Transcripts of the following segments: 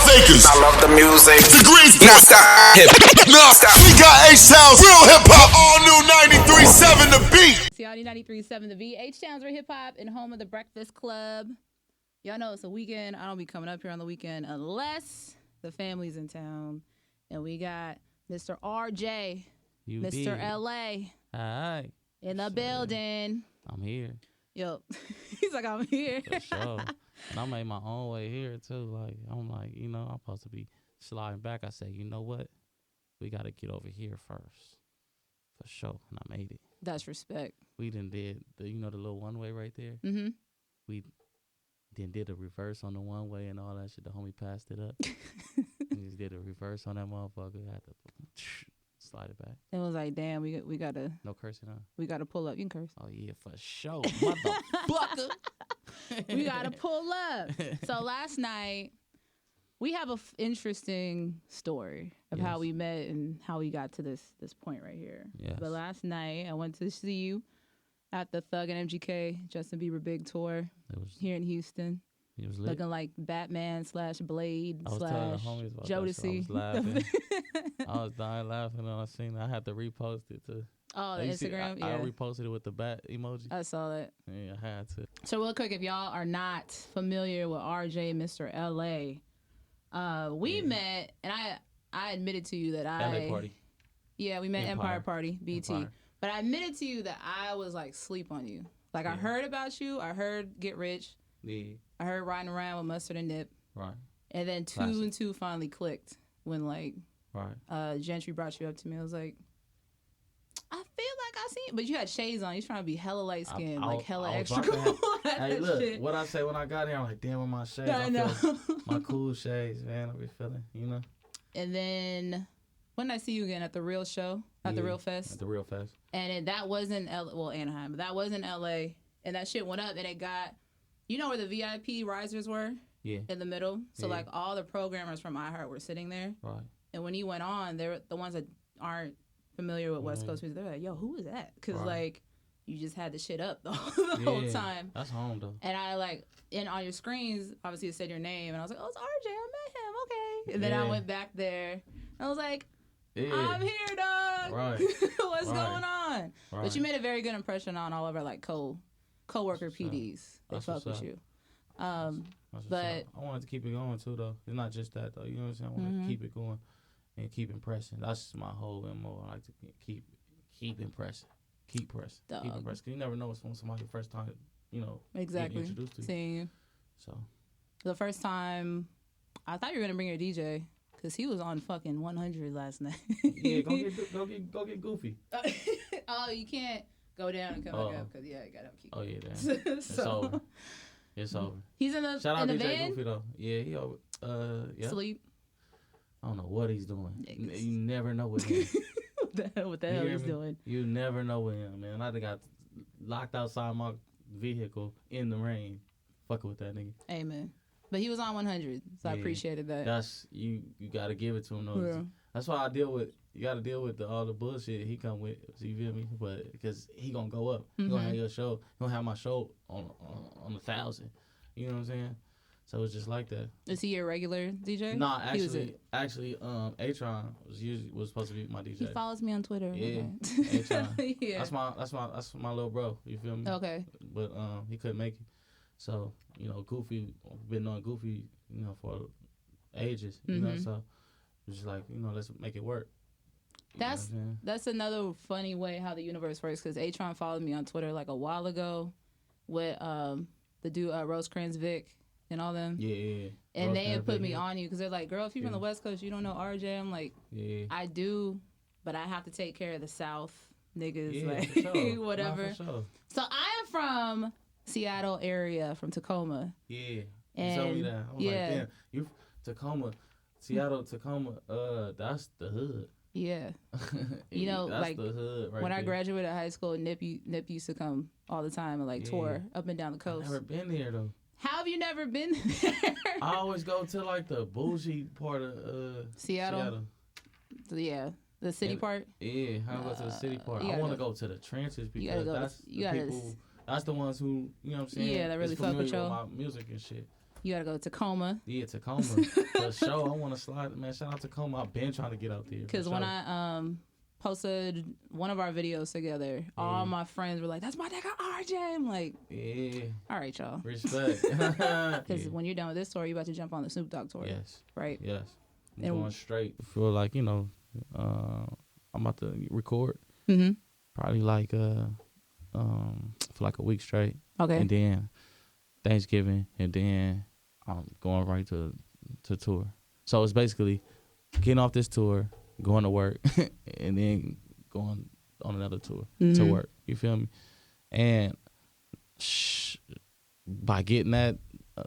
Acres. I love the music. To Greensboro. Now stop. No, we got H-Town's real hip-hop. All new 93.7 The Beat. See, all 93.7 The Beat. H-Town's real hip-hop and home of the Breakfast Club. Y'all know it's a weekend. I don't be coming up here on the weekend unless the family's in town. And we got Mr. RJ, Mr. LA. Hi. In the building. I'm here. Yo, he's like, I'm here. For sure. And I made my own way here, too. Like, I'm like, you know, I'm supposed to be sliding back. I said, you know what? We got to get over here first. For sure. And I made it. That's respect. We done did, the little one-way right there. Mm-hmm. We then did a reverse on the one-way and all that shit. The homie passed it up. We just did a reverse on that motherfucker. Had to slide it back. It was like, damn, we gotta. No cursing, huh? We gotta pull up. You can curse. Oh yeah, for sure, motherfucker. We gotta pull up. So last night, we have an interesting story of how we met and how we got to this point right here. Yes. But last night, I went to see you at the Thug and MGK Justin Bieber Big Tour here in Houston. He was lit. Looking like Batman / Blade / Jodeci. I was laughing. I was dying laughing when I seen it. I had to repost it too. Oh, the Instagram? I reposted it with the bat emoji. I saw that. Yeah, I had to. So real quick, if y'all are not familiar with RJ and Mr. LA, we met, and I admitted to you that LA party. Yeah, we met Empire Party, BT. Empire. But I admitted to you that I was like sleep on you. Like I heard about you. I heard Get Rich. Yeah. I heard Riding Around with Mustard and Nip. Right. And then two and two finally clicked when like Gentry brought you up to me. I was like, I feel like I seen, but you had shades on. You was trying to be hella light skinned, like hella extra cool. Hey, look, what I say when I got here, I'm like, damn, with my shades, I know. My cool shades, man. I be feeling, you know. And then when did I see you again at the Real Show, at the Real Fest? At the Real Fest. And that wasn't Anaheim, but that was in LA. And that shit went up, and it got, you know where the VIP risers were? Yeah. In the middle. So like all the programmers from iHeart were sitting there. Right. And when you went on, they're the ones that aren't familiar with West Coast music. They're like, yo, who is that? Because like you just had the shit up the whole time. That's home though. And I like, and on your screens, obviously it said your name, and I was like, oh, it's RJ. I met him. Okay. And then I went back there, and I was like, I'm here, dog. Right. What's going on? Right. But you made a very good impression on all of our like co-worker PDs. They fuck with you. But I wanted to keep it going too, though. It's not just that, though. You know what I'm saying? I want to keep it going and keep impressing. That's just my whole MO. I like to keep impressing, keep pressing, keep impressing. Cause you never know when somebody the first time, you know, exactly getting introduced to you. Seeing you. So the first time, I thought you were gonna bring your DJ. Cause he was on fucking 100 last night. Yeah, go get goofy. Oh, you can't go down and come back up because I gotta keep. Oh yeah, damn. It's over. It's over. He's in the shout out in DJ the van? Goofy though. Yeah, he over. Yeah. Sleep. I don't know what he's doing. You never know with him. what the hell he's doing? You never know with him, man. I got locked outside my vehicle in the rain, fucking with that nigga. Amen. But he was on 100, so I appreciated that. That's you got to give it to him though. Yeah. That's why you got to deal with all the bullshit he come with. So you feel me? But because he gonna go up, he gonna have your show. He gonna have my show on 1,000. You know what I'm saying? So it's just like that. Is he your regular DJ? Nah, actually, A-Tron was supposed to be my DJ. He follows me on Twitter. Yeah, okay. A-Tron. Yeah. That's my little bro. You feel me? Okay. But he couldn't make it. So, you know, Goofy, been on Goofy, you know, for ages, you know, so it's just like, you know, let's make it work. That's another funny way how the universe works, because A-Tron followed me on Twitter like a while ago with the dude Rosecrans Vic and all them. Yeah. And Rose they had put me on you because they're like, girl, if you're from the West Coast, you don't know RJ. I'm like, I do, but I have to take care of the South niggas, like sure. Whatever. Sure. So I am from Seattle area, from Tacoma. Yeah. And you told me that. I was like, damn, you Tacoma, Seattle, Tacoma, that's the hood. Yeah. You know, that's like the hood right when there. I graduated high school, Nip used to come all the time and like tour up and down the coast. I've never been there though. How have you never been there? I always go to like the bougie part of Seattle. Yeah. The city part? Yeah, I go to the city part. I want to go to the trenches because that's the people. That's the ones who, you know what I'm saying? Yeah, that really fuck with my music and shit. You gotta go to Tacoma. Yeah, Tacoma. For sure, I want to slide. Man, shout out to Tacoma. I've been trying to get out there. Because when I posted one of our videos together, all my friends were like, "That's my nigga RJ." I'm like, yeah. All right, y'all. Respect. Because when you're done with this tour, you're about to jump on the Snoop Dogg tour. Yes. Right? Yes. I'm going straight. I feel like, I'm about to record. Mm-hmm. Probably like for like a week straight. Okay. And then Thanksgiving, and then I'm going right to tour. So it's basically getting off this tour, going to work, and then going on another tour to work. You feel me? And by getting that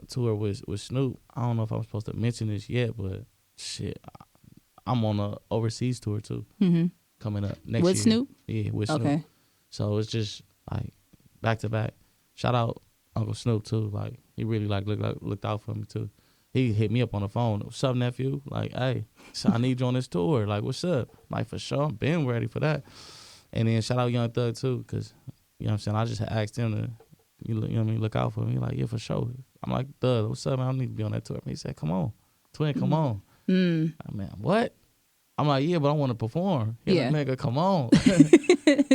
tour with Snoop, I don't know if I'm supposed to mention this yet, but shit, I'm on a overseas tour too, coming up next year. With Snoop? Yeah, with Snoop. Okay. So it's just like back to back. Shout out Uncle Snoop too. Like he really like looked out for me too. He hit me up on the phone. What's up, nephew? Like, hey, so I need you on this tour. Like, what's up? Like, for sure, I'm been ready for that. And then shout out Young Thug too, cause you know what I'm saying. I just asked him to, you know what I mean, look out for me. Like, yeah, for sure. I'm like, Thug, what's up, man? I need to be on that tour. And he said, come on, twin, come on. I mean, what? I'm like, yeah, but I want to perform. Like, nigga, come on.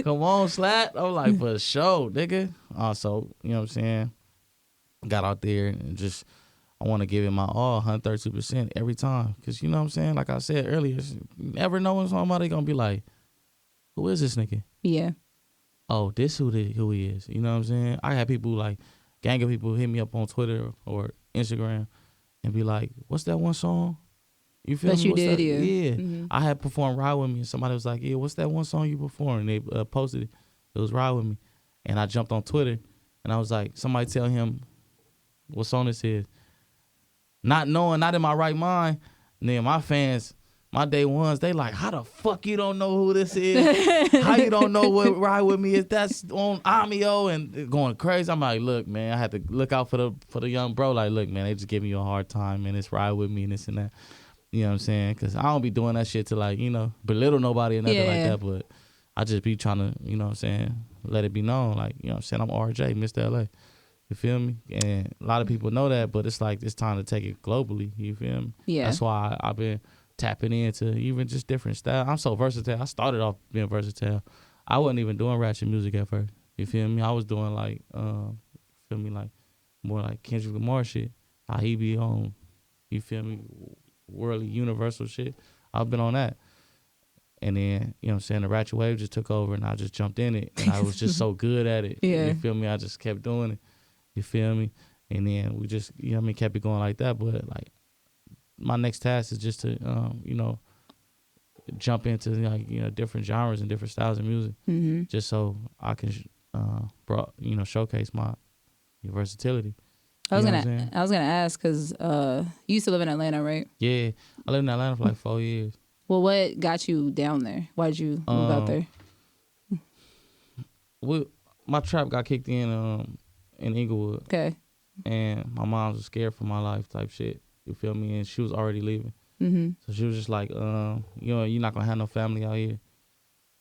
Come on, Slat. I was like, for sure, nigga. So, you know what I'm saying? Got out there and just, I want to give it my all, 132% every time. Because, you know what I'm saying? Like I said earlier, you never know when somebody going to be like, who is this nigga? Yeah. Oh, this who he is. You know what I'm saying? I had people like, gang of people hit me up on Twitter or Instagram and be like, what's that one song? You feel me? That you did, yeah. Yeah. Mm-hmm. I had performed Ride With Me, and somebody was like, yeah, what's that one song you performed? And they posted it. It was Ride With Me. And I jumped on Twitter, and I was like, somebody tell him what song this is. Not knowing, not in my right mind. And then my fans, my day ones, they like, how the fuck you don't know who this is? How you don't know what Ride With Me is? That's on OMMIO, and going crazy. I'm like, look, man, I had to look out for the young bro. Like, look, man, they just giving you a hard time, man. It's Ride With Me and this and that. You know what I'm saying? Because I don't be doing that shit to, like, you know, belittle nobody or nothing like that. But I just be trying to, you know what I'm saying, let it be known. Like, you know what I'm saying? I'm RJ, Mr. LA. You feel me? And a lot of people know that, but it's like it's time to take it globally. You feel me? Yeah. That's why I've been tapping into even just different styles. I'm so versatile. I started off being versatile. I wasn't even doing ratchet music at first. You feel me? I was doing like, feel me, like more like Kendrick Lamar shit. How he be on, you feel me, worldly universal shit. I've been on that. And then, you know what I'm saying, the ratchet wave just took over and I just jumped in it. And I was just so good at it. Yeah. You feel me? I just kept doing it. You feel me? And then we just, you know what I mean, kept it going like that. But like, my next task is just to, you know, jump into, like, you know, different genres and different styles of music, just so I can, you know, showcase my versatility. I was gonna ask because you used to live in Atlanta, right? Yeah, I lived in Atlanta for like 4 years. Well, what got you down there? Why did you move out there? Well, my trap got kicked in Inglewood. Okay. And my mom was scared for my life type shit. You feel me? And she was already leaving. So she was just like, you know, you're not gonna have no family out here.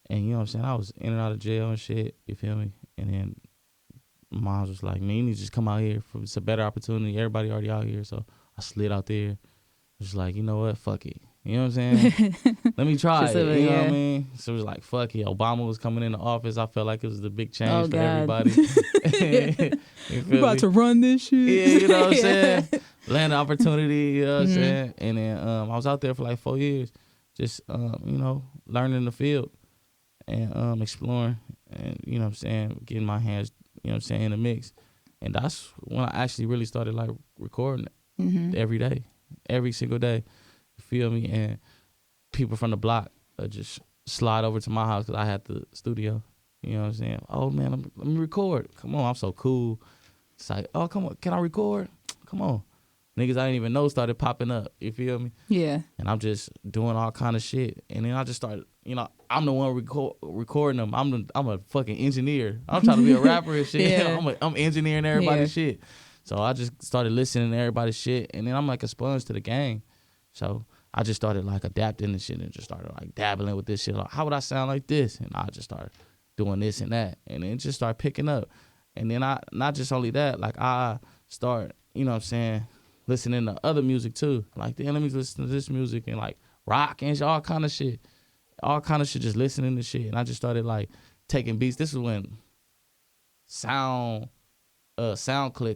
And you know what I'm saying? I was in and out of jail and shit. You feel me? And then my mom was like, man, you need to just come out here. It's a better opportunity. Everybody already out here. So I slid out there. I was like, you know what? Fuck it. You know what I'm saying? Let me try it. You know what I mean? So it was like, fuck it. Obama was coming in the office. I felt like it was the big change for everybody. We're about to run this shit. Yeah, you know what I'm saying? Land opportunity, you know what I'm saying? And then I was out there for like 4 years, just, you know, learning the field and exploring and, you know what I'm saying, getting my hands, you know what I'm saying, in the mix. And that's when I actually really started like recording every day, every single day. You feel me? And people from the block just slide over to my house because I had the studio. You know what I'm saying? Oh, man, let me record. Come on, I'm so cool. It's like, oh, come on, can I record? Come on. Niggas I didn't even know started popping up. You feel me? Yeah. And I'm just doing all kind of shit. And then I just started, you know, I'm the one recording them. I'm a fucking engineer. I'm trying to be a rapper and shit. Yeah. I'm engineering everybody's shit. So I just started listening to everybody's shit. And then I'm like a sponge to the game. So I just started like adapting and shit and just started like dabbling with this shit. Like, how would I sound like this? And I just started doing this and that. And then it just started picking up. And then not just only that, like I start, you know what I'm saying, listening to other music too. Like, damn, let me listen to this music and like rock and all kind of shit. All kind of shit, just listening to shit. And I just started like taking beats. This is when SoundClick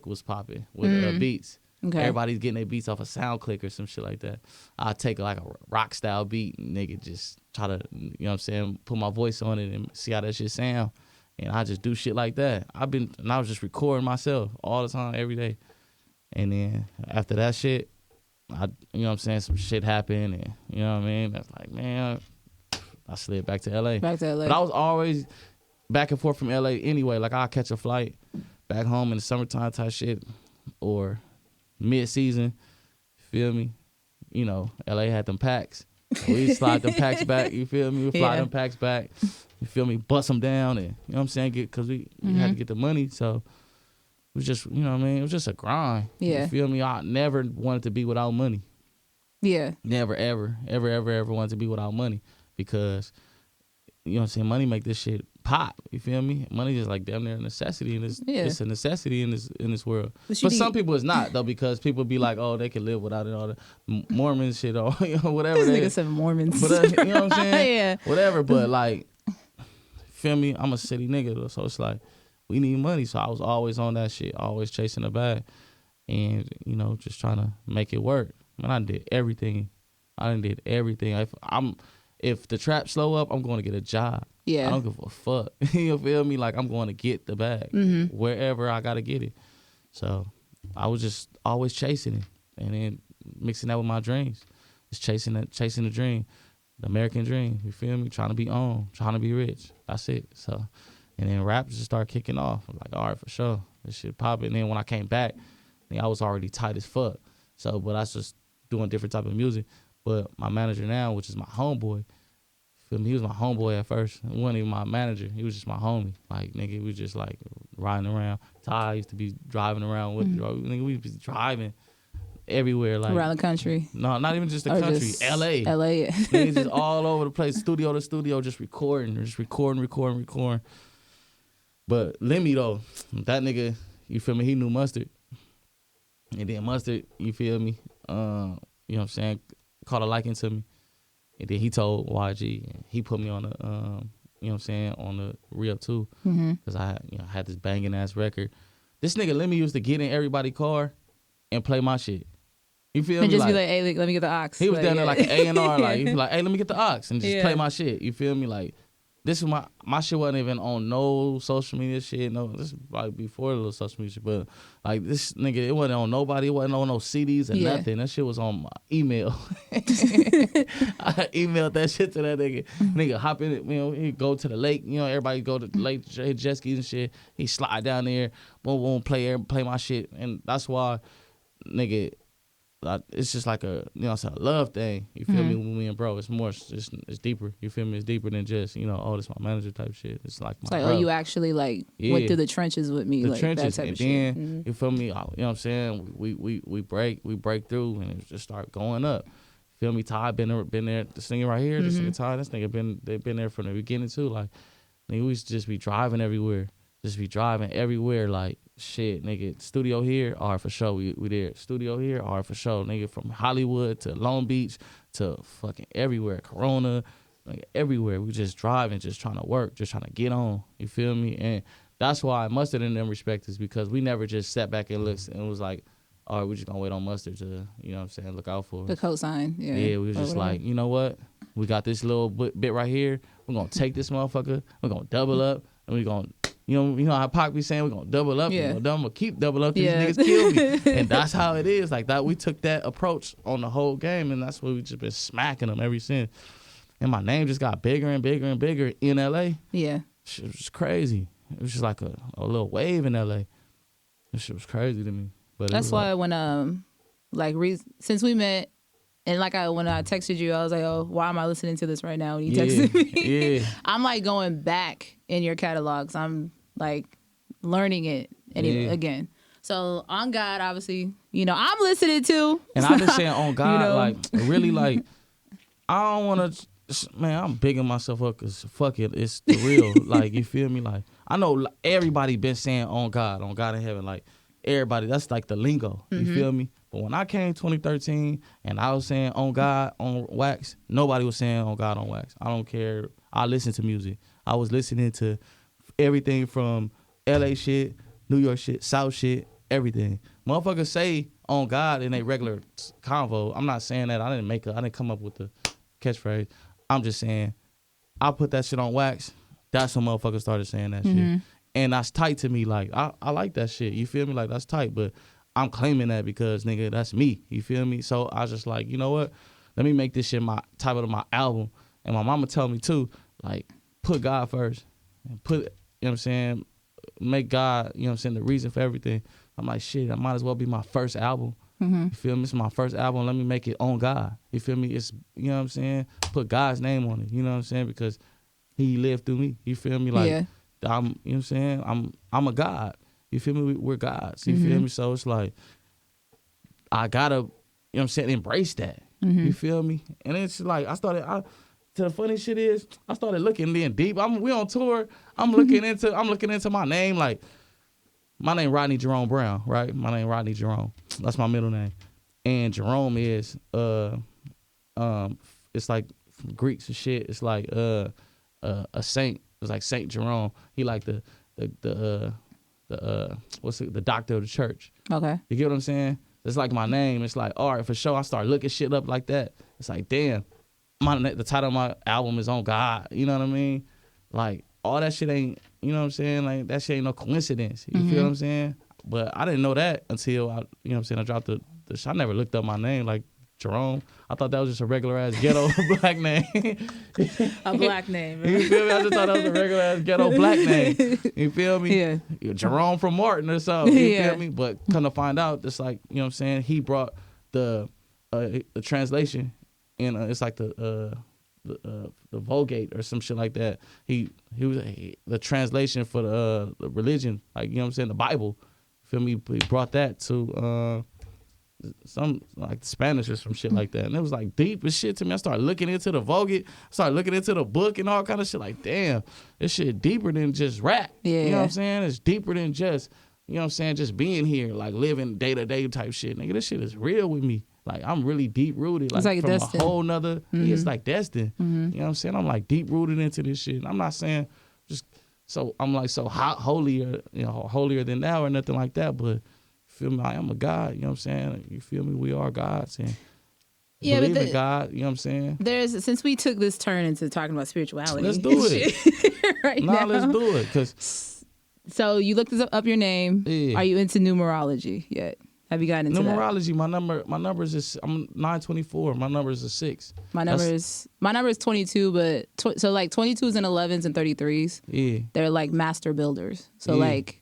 was popping with beats. Okay. Everybody's getting their beats off of SoundClick or some shit like that. I take like a rock style beat and nigga just try to, you know what I'm saying, put my voice on it and see how that shit sound. And I just do shit like that. I was just recording myself all the time, every day. And then after that shit, you know what I'm saying, some shit happened and, you know what I mean? That's like, man, I slid back to LA. But I was always back and forth from LA anyway. Like, I'll catch a flight back home in the summertime type shit or mid-season, feel me? You know, LA had them packs. We slide them packs back, you feel me? We fly them packs back, you feel me? Bust them down and, you know what I'm saying? Because we had to get the money, so it was just, you know what I mean? It was just a grind. Yeah. You feel me? I never wanted to be without money. Yeah. Never, ever wanted to be without money because, you know what I'm saying? Money make this shit pop. You feel me? Money is like damn near a necessity in this. Yeah. It's a necessity in this world. But some people it's not though, because people be like, oh, they can live without it. All the Mormon shit or whatever. This nigga said Mormons. But, you know what I'm saying? Yeah. Whatever. But like, feel me? I'm a city nigga though, so it's like we need money. So I was always on that shit, always chasing the bag, and you know, just trying to make it work. Man, I did everything. If the trap slow up, I'm going to get a job. Yeah. I don't give a fuck. You feel me? Like, I'm going to get the bag wherever I got to get it. So I was just always chasing it and then mixing that with my dreams. Just chasing the dream, the American dream. You feel me? Trying to be on, trying to be rich. That's it. So, and then rap just started kicking off. I'm like, all right, for sure. This shit popping. And then when I came back, I was already tight as fuck. So, but I was just doing different type of music. But my manager now, which is my homeboy, feel me? He was my homeboy at first. He wasn't even my manager. He was just my homie. Like, nigga, we just like riding around. Ty used to be driving around with, nigga, we be driving everywhere. Like around the country. No, not even just the country. Just LA. Niggas just all over the place, studio to studio, just recording. But Lemmy though, that nigga, you feel me? He knew Mustard. And then Mustard, you feel me? You know what I'm saying? Caught a liking to me. And then he told YG, and he put me on the, you know what I'm saying, on the reel too. Because I had this banging ass record. This nigga Lemmy used to get in everybody's car and play my shit. You feel me? And just like, be like, hey, let me get the aux. He was down there like an A&R, like, he'd be like, hey, let me get the aux and just play my shit. You feel me? Like, this is my shit wasn't even on no social media shit. No, this is like before the little social media shit. But like this nigga, it wasn't on nobody. It wasn't on no CDs or nothing. That shit was on my email. I emailed that shit to that nigga. Nigga hop in it, you know, he go to the lake. You know, everybody go to the lake, hit jet skis and shit. He slide down there, boom, play my shit. And that's why, nigga, it's just like a, you know, it's a love thing. You feel me? With me and bro, it's more, it's deeper. You feel me? It's deeper than just, you know, oh, this my manager type shit. It's like my bro. Oh, you actually like went through the trenches with me, the like trenches, that type of shit. Then, you feel me? You know what I'm saying? We break through and it just start going up. Feel me? Ty been there. This nigga right here, this nigga Ty, this nigga they've been there from the beginning too. Like, nigga, we used to just be driving everywhere. Like, shit, nigga, studio here, all right, for sure, we there. Studio here, all right, for sure. Nigga, from Hollywood to Long Beach to fucking everywhere, Corona, like everywhere. We just driving, just trying to work, just trying to get on. You feel me? And that's why Mustard in them respect is because we never just sat back and looked and was like, all right, we just gonna wait on Mustard to, you know what I'm saying, look out for us. The cosign, yeah. Yeah, we was just like, you know what? We got this little bit right here. We're gonna take this motherfucker. We're gonna double up, and we're gonna, you know how Pac be saying we're gonna double up, we're gonna keep double up till these niggas kill me. And that's how it is. Like that, we took that approach on the whole game, and that's what we just been smacking them ever since. And my name just got bigger and bigger and bigger in LA. Yeah. Shit was just crazy. It was just like a little wave in LA. That shit was crazy to me. But that's why like, when since we met, and like when I texted you, I was like, oh, why am I listening to this right now? When you texted me, yeah. I'm like going back in your catalogs. I'm like learning it again. So On God, obviously, you know, I'm listening to. And I've been saying On God, you know? Like really, like I don't want to. Man, I'm bigging myself up because fuck it, it's the real. Like, you feel me? Like I know everybody been saying On God in heaven. Like everybody, that's like the lingo. You feel me? But when I came 2013 and I was saying on God on wax, nobody was saying on God on wax. I don't care. I listen to music. I was listening to everything from LA shit, New York shit, South shit, everything. Motherfuckers say on God in a regular convo. I'm not saying that. I didn't come up with the catchphrase. I'm just saying I put that shit on wax. That's when motherfuckers started saying that shit. And that's tight to me. Like, I like that shit. You feel me? Like, that's tight. But I'm claiming that because, nigga, that's me. You feel me? So I was just like, you know what? Let me make this shit my title of my album. And my mama told me, too, like, put God first. And put, you know what I'm saying, make God, you know what I'm saying, the reason for everything. I'm like, shit, that might as well be my first album. You feel me? It's my first album. Let me make it on God. You feel me? It's, you know what I'm saying? Put God's name on it. You know what I'm saying? Because he lived through me. You feel me? Like, I'm, you know what I'm saying? I'm a God. You feel me? We're gods. You feel me? So it's like, I gotta, you know what I'm saying, embrace that. You feel me? And it's like, the funny shit is, I started looking then deep. We on tour. I'm looking into my name. Like, my name Rodney Jerome Brown, right? My name Rodney Jerome. That's my middle name. And Jerome is, it's like from Greeks and shit. It's like a saint. It's like Saint Jerome. He like the doctor of the church. Okay. You get what I'm saying? It's like my name. It's like, all right, for sure. I start looking shit up like that. It's like, damn, the title of my album is on God. You know what I mean? Like, all that shit ain't, you know what I'm saying? Like, that shit ain't no coincidence. You feel what I'm saying? But I didn't know that until I, you know what I'm saying, I dropped the I never looked up my name, like Jerome. I thought that was just a regular ass ghetto black name. A black name. You feel me? I just thought that was a regular ass ghetto black name. You feel me? Yeah. Jerome from Martin or something. You feel me? But come to find out, it's like, you know what I'm saying, he brought the translation in, it's like the Vulgate or some shit like that. He was the translation for the religion, like, you know what I'm saying, the Bible. Feel me? He brought that to some like Spanish or some shit like that, and it was like deep as shit to me. I started looking into the Vulgate, started looking into the book and all kind of shit. Like, damn, this shit deeper than just rap. Yeah. You know what I'm saying? It's deeper than just, you know what I'm saying, just being here, like living day to day type shit. Nigga, this shit is real with me. Like, I'm really deep rooted. Like, from destined. A whole nother, it's like destined. You know what I'm saying? I'm like deep rooted into this shit. And I'm not saying just so I'm like so holier, you know, holier than thou or nothing like that, but feel me, I am a God, you know what I'm saying? You feel me? We are gods, and believe in God, you know what I'm saying? Since we took this turn into talking about spirituality, let's do it right now. Let's do it, cause so you looked up your name. Yeah. Are you into numerology yet? Have you gotten into numerology? That? My numbers is I'm 924. My number is a 6. My number is 22, but so like 22s and 11s and 33s. Yeah, they're like master builders. So like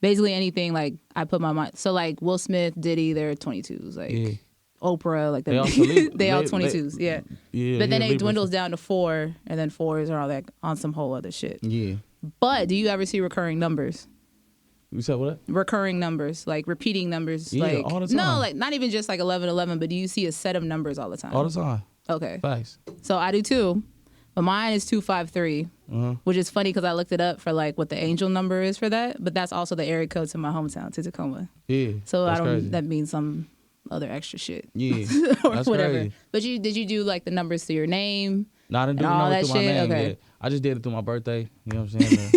basically anything like I put my mind. So like Will Smith, Diddy, they're 22s. Like Oprah, like they all 22s. Yeah. But then it dwindles down to 4, and then 4s are all that on some whole other shit. Yeah. But do you ever see recurring numbers? You said what? Recurring numbers, like repeating numbers. Yeah, like, all the time. No, like not even just like 11, but do you see a set of numbers all the time? All the time. Okay. Facts. So I do too, but mine is 253, which is funny because I looked it up for like what the angel number is for that, but that's also the area code to my hometown, to Tacoma. Yeah. So crazy. That means some other extra shit. Yeah. Or that's whatever. Crazy. But did you do like the numbers to your name? No, I didn't do the numbers to my name yet. I just did it through my birthday. You know what I'm saying?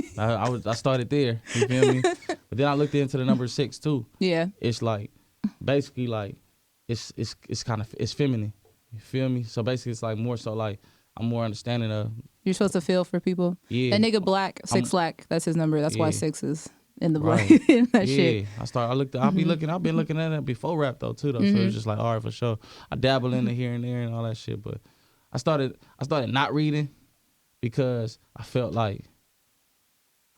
I started there. You feel me? But then I looked into the number 6 too. Yeah. It's like basically like it's kind of it's feminine. You feel me? So basically it's like more so like I'm more understanding of. You're supposed to feel for people. Yeah. That nigga Black, 6 Lack, that's his number. That's why 6 is in the black. Right. That shit. I've been looking at it before rap though too though. So it's just like, all right, for sure. I dabble in it here and there and all that shit, but I started not reading because I felt like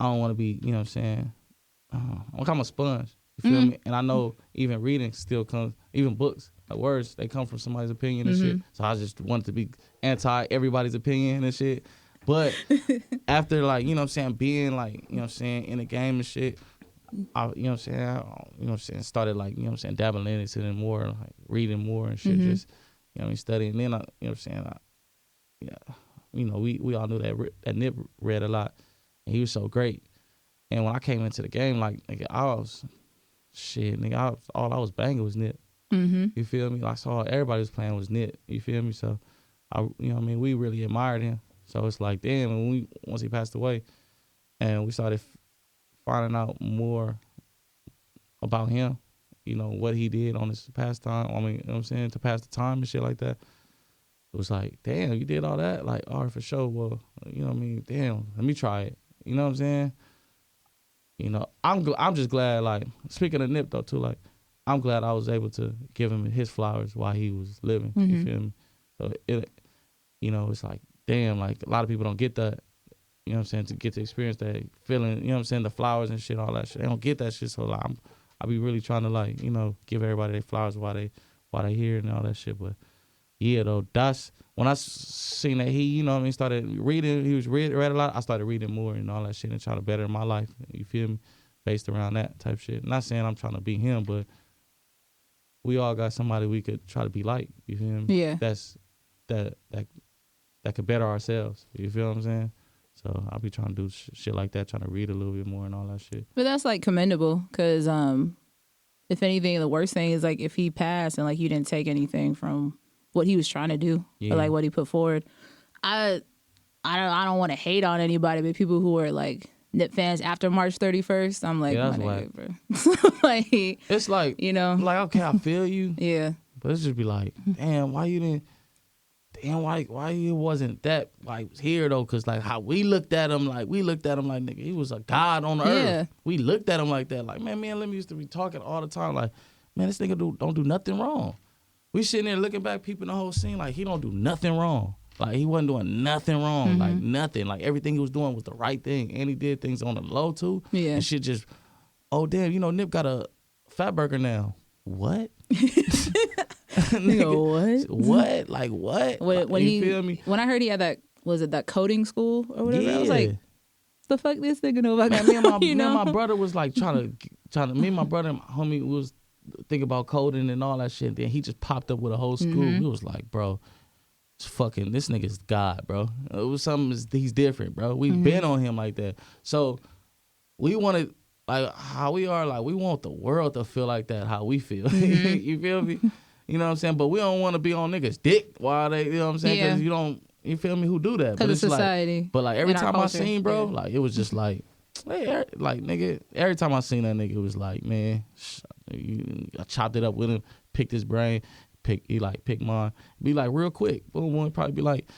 I don't want to be, you know what I'm saying? I'm a sponge. You feel me? And I know even reading still comes, even books, like words, they come from somebody's opinion and shit. So I just wanted to be anti everybody's opinion and shit. But after like, you know what I'm saying, being like, you know what I'm saying, in the game and shit, started like, you know what I'm saying, dabbling into it more, like reading more and shit, just, you know what I mean, studying. And then, you know what I'm saying, we all knew that Nip read a lot, and he was so great. And when I came into the game, like, nigga, all I was banging was Nip. Mm-hmm. You feel me? I saw everybody was playing was Nip. You feel me? So, we really admired him. So it's like, damn, once he passed away, and we started finding out more about him, what he did on his pastime. I mean, you know what I'm saying, to pass the time and shit like that. It was like, damn, you did all that? Like, all right, for sure. Well, you know what I mean? Damn, let me try it. You know what I'm saying? I'm just glad, like, speaking of Nip, though, too, like, I'm glad I was able to give him his flowers while he was living. Mm-hmm. You feel me? So, it's like, damn, like, a lot of people don't get that, you know what I'm saying, to get to experience that feeling, you know what I'm saying, the flowers and shit, all that shit. They don't get that shit, so, like, I be really trying to, like, give everybody their flowers while they here and all that shit, but yeah, though, that's when I seen that he, started reading. He was read a lot. I started reading more and all that shit and trying to better my life. You feel me? Based around that type shit. Not saying I'm trying to be him, but we all got somebody we could try to be like. You feel me? Yeah. That could better ourselves. You feel what I'm saying? So I'll be trying to do shit like that, trying to read a little bit more and all that shit. But that's like commendable, because if anything, the worst thing is like if he passed and like you didn't take anything from what he was trying to do, or like what he put forward. I don't want to hate on anybody, but people who are like Nip fans after March 31st, I'm like, that's my nigga, bro. Like, it's like, like, okay, I feel you. Yeah. But it's just be like, damn, why you wasn't that like here though? Cause like how we looked at him, like nigga, he was a god on the earth. We looked at him like that, like man, me and Lemmy used to be talking all the time, like, man, this nigga don't do nothing wrong. We sitting there looking back, peeping the whole scene, like he don't do nothing wrong. Like he wasn't doing nothing wrong, like nothing. Like everything he was doing was the right thing, and he did things on the low too. Yeah, and shit just, oh damn, Nip got a fat burger now. What? Nigga, what? Like what? When you feel me? When I heard he had that coding school or whatever, I was like, the fuck this nigga know about? Man, me and my brother was like trying to. Me and my brother and my homie was thinking about coding and all that shit. Then he just popped up with a whole school. We was like, bro, this nigga's God, bro. It was something. He's different, bro. We've been on him like that. So we wanted. Like how we are, like we want the world to feel like that, how we feel. You feel me? You know what I'm saying? But we don't want to be on niggas' dick while they, you know what I'm saying? Because you feel me? Who do that? Because of society. But like every time I seen, bro, like it was just like nigga, every time I seen that nigga, it was like, man, I chopped it up with him, picked his brain, pick mine, be like real quick. Boom, boom, probably be like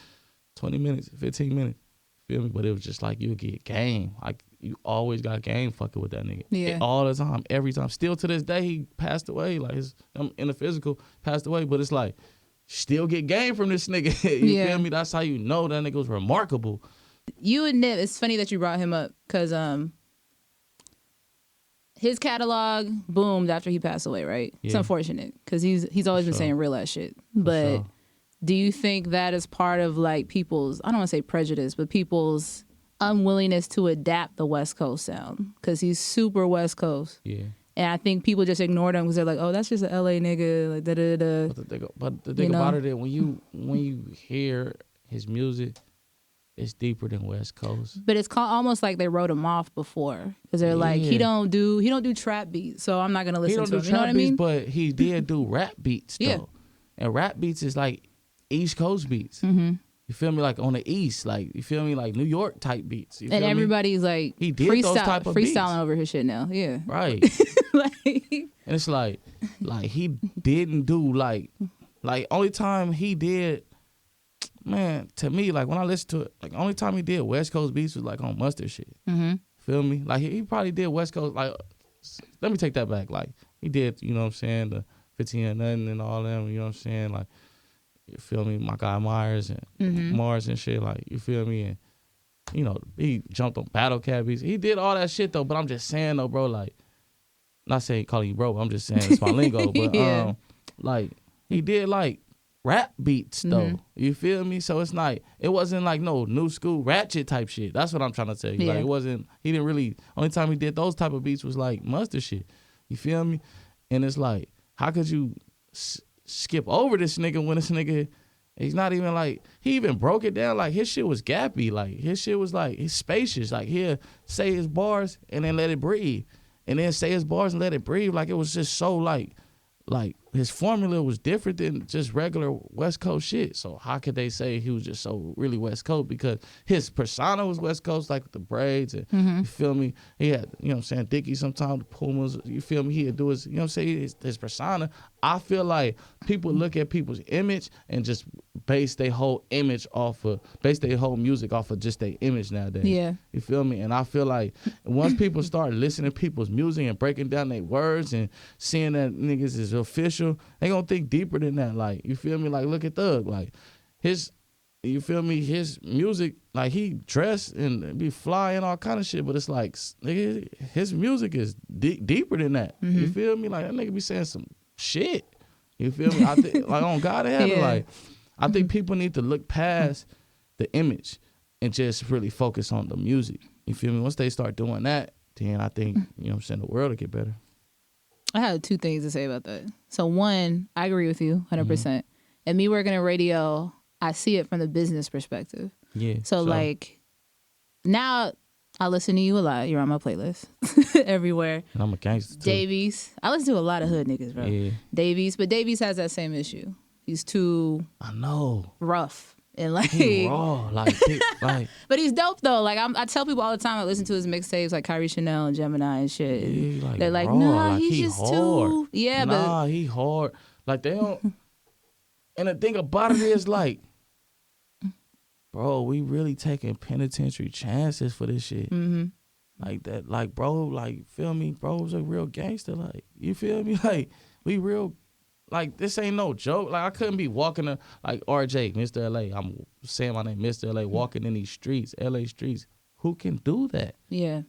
20 minutes, 15 minutes. Feel me? But it was just like you get game. Like you always got game fucking with that nigga. Yeah. All the time, every time. Still to this day, he passed away. Like in the physical, passed away. But it's like, still get game from this nigga. You feel me? That's how you know that nigga was remarkable. You and Nip, it's funny that you brought him up because his catalog boomed after he passed away, right? Yeah. It's unfortunate because he's always been saying real ass shit. But do you think that is part of like people's, I don't want to say prejudice, but people's unwillingness to adapt the West Coast sound? Because he's super West Coast. Yeah. And I think people just ignored him because they're like, oh, that's just an LA nigga, like da-da-da. But the thing about it is when you hear his music, it's deeper than West Coast. But it's almost like they wrote him off before because they're like, he don't do trap beats, so I'm not gonna listen to him. You know what I mean? But he did do rap beats though. Yeah. And rap beats is like East Coast beats. Mm-hmm. You feel me? Like on the East, like you feel me? Like New York type beats. And everybody's like he did those type of beats. Freestyling over his shit now. Yeah. Right. And it's like he didn't do like only time he did, man, to me, like when I listen to it, like only time he did West Coast beats was like on Mustard shit. Mm-hmm. Feel me? Like he probably did West Coast, like, let me take that back. Like he did, you know what I'm saying, the 15 and nothing and all them, you know what I'm saying? Like, you feel me? My guy Myers and Mars and shit, like, you feel me? And, you know, he jumped on Battle Cat beats. He did all that shit though, but I'm just saying though, bro, like, not saying calling you bro, I'm just saying it's my lingo, but like he did like rap beats though. You feel me? So it's like it wasn't like no new school ratchet type shit. That's what I'm trying to tell you. Like it wasn't. He didn't really. Only time he did those type of beats was like Mustard shit. You feel me? And it's like, how could you skip over this nigga when this nigga? He's not even like, he even broke it down. Like his shit was gappy. Like his shit was like, he's spacious. Like he'll say his bars and then let it breathe. And then say his bars and let it breathe. Like it was just so like his formula was different than just regular West Coast shit. So how could they say he was just so really West Coast? Because his persona was West Coast, like with the braids and you feel me? He had, you know what I'm saying, Dickies sometimes, the Pumas, you feel me? He'd do his, you know what I'm saying, his persona. I feel like people look at people's image and just base their whole music off of just their image nowadays. Yeah. You feel me? And I feel like once people start listening to people's music and breaking down their words and seeing that niggas is official, they gonna think deeper than that. Like, you feel me? Like, look at Thug. Like, you feel me? His music, like, he dressed and be fly and all kind of shit, but it's like, nigga, his music is deeper than that. You feel me? Like, that nigga be saying some shit. You feel me? I think, like, on God in heaven, like, I think people need to look past the image and just really focus on the music. You feel me? Once they start doing that, then I think, you know what I'm saying, the world will get better. I have two things to say about that. So one, I agree with you 100%. And me working in radio, I see it from the business perspective. Yeah. So like, now I listen to you a lot. You're on my playlist everywhere. And I'm a gangster too. Davies. I listen to a lot of hood niggas, bro. Yeah. Davies. But Davies has that same issue. He's too rough. And like he raw, like, but he's dope though. Like I tell people all the time, I listen to his mixtapes like Kyrie Chanel and Gemini and shit. And like they're like, raw, nah, like he's he just hard. too. Yeah, nah, he hard. Like they don't. And the thing about it is like, bro, we really taking penitentiary chances for this shit. Like that, like bro, like feel me, bro's a real gangster. Like you feel me, like we real. Like, this ain't no joke. Like, I couldn't be walking, like, RJ, Mr. LA. I'm saying my name, Mr. LA, walking in these streets, LA streets. Who can do that? Yeah.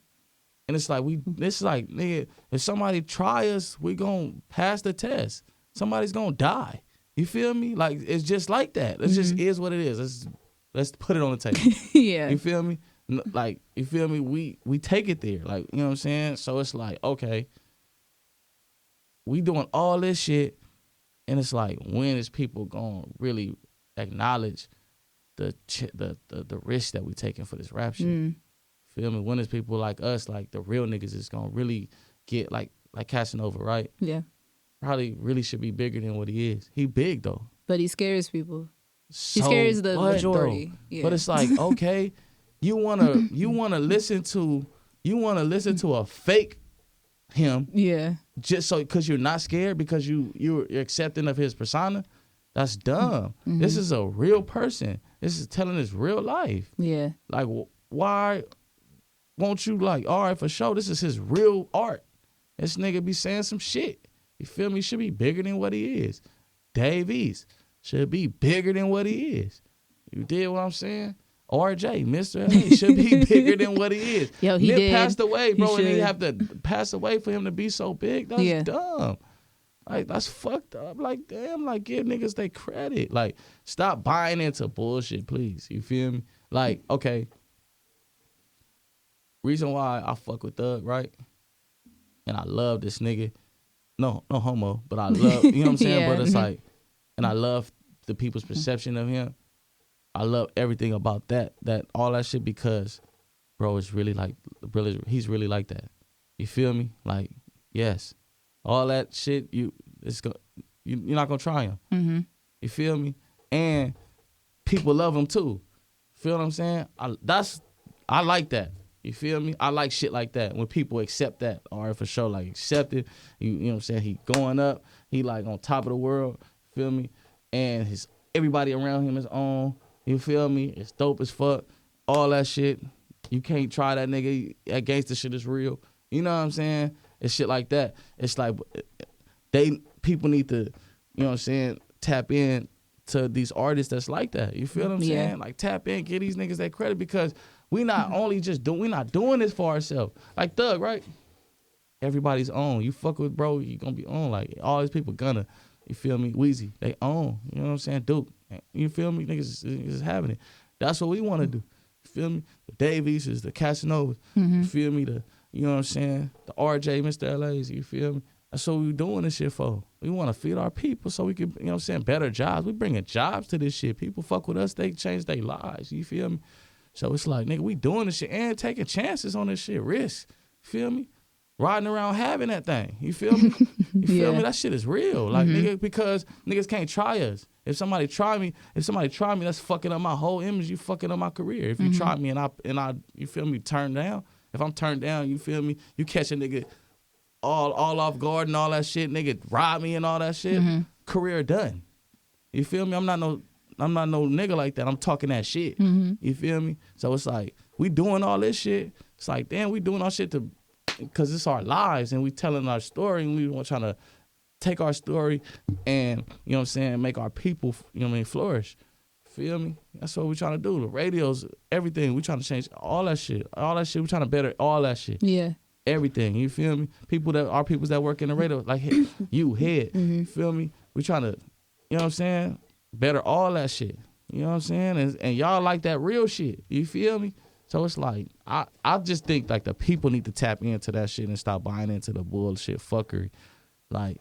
And it's like, nigga, if somebody try us, we gonna pass the test. Somebody's gonna die. You feel me? Like, it's just like that. It just is what it is. Let's put it on the table. Yeah. You feel me? Like, you feel me? We take it there. Like, you know what I'm saying? So it's like, okay, we doing all this shit. And it's like, when is people gonna really acknowledge the risk that we taking for this rap shit? Feel me? When is people like us, like the real niggas, is gonna really get like Casanova, right? Yeah. Probably really should be bigger than what he is. He big though. But he scares people. So he scares the majority. Yeah. But it's like, okay, you wanna listen to a fake him. Yeah. Just so, because you're not scared, because you're accepting of his persona. That's dumb. This is a real person. This is telling his real life. Yeah. Like, why won't you, like, all right, for sure, this is his real art. This nigga be saying some shit. You feel me? Should be bigger than what he is. Davies should be bigger than what he is. You did what I'm saying? RJ, Mr. LA should be bigger than what he is. Yo, he Nip did. passed away, bro, and he have to pass away for him to be so big. That's dumb. Like, that's fucked up. Like, damn, like, give niggas their credit. Like, stop buying into bullshit, please. You feel me? Like, okay. Reason why I fuck with Thug, right? And I love this nigga. No homo, but I love, you know what I'm saying? But it's like, and I love the people's perception of him. I love everything about that all that shit, because, bro, it's really like, he's really like that. You feel me? Like, yes, all that shit, you're not gonna try him. You feel me? And people love him too. Feel what I'm saying? I like that. You feel me? I like shit like that when people accept that. All right, for sure, like accept it. You know what I'm saying? He going up. He like on top of the world. Feel me? And everybody around him is on. You feel me? It's dope as fuck. All that shit. You can't try that nigga. That gangster shit is real. You know what I'm saying? It's shit like that. It's like people need to, you know what I'm saying, tap in to these artists that's like that. You feel what I'm saying? Like, tap in, give these niggas that credit, because we not only we not doing this for ourselves. Like Thug, right? Everybody's on. You fuck with bro, you gonna be on. Like, all these people gonna, you feel me? Weezy, they own. You know what I'm saying? Duke. You feel me? Niggas is having it. That's what we want to do. You feel me? The Davies, the Casanovas. You feel me? You know what I'm saying? The RJ, Mr. LA's. You feel me? That's what we doing this shit for. We want to feed our people so we can, you know what I'm saying, better jobs. We bringing jobs to this shit. People fuck with us, they change their lives. You feel me? So it's like, nigga, we doing this shit and taking chances on this shit. Risk. Feel me? riding around having that thing. You feel me? You feel me? That shit is real. Like, nigga, because niggas can't try us. If somebody try me, that's fucking up my whole image. You fucking up my career. If you try me and I, you feel me, turn down. If I'm turned down, you feel me? You catch a nigga all off guard and all that shit, nigga rob me and all that shit. Career done. You feel me? I'm not no nigga like that. I'm talking that shit. You feel me? So it's like, we doing all this shit. It's like, damn, we doing all shit because it's our lives and we telling our story and we want trying to take our story and, you know what I'm saying, make our people, you know what I mean, flourish. Feel me? That's what we trying to do. The radios, everything. We trying to change all that shit. All that shit. We trying to better all that shit. Yeah. Everything. You feel me? People that work in the radio, like you, head. You feel me? We trying to, you know what I'm saying, better all that shit. You know what I'm saying? And y'all like that real shit. You feel me? So it's like, I just think like the people need to tap into that shit and stop buying into the bullshit fuckery. Like,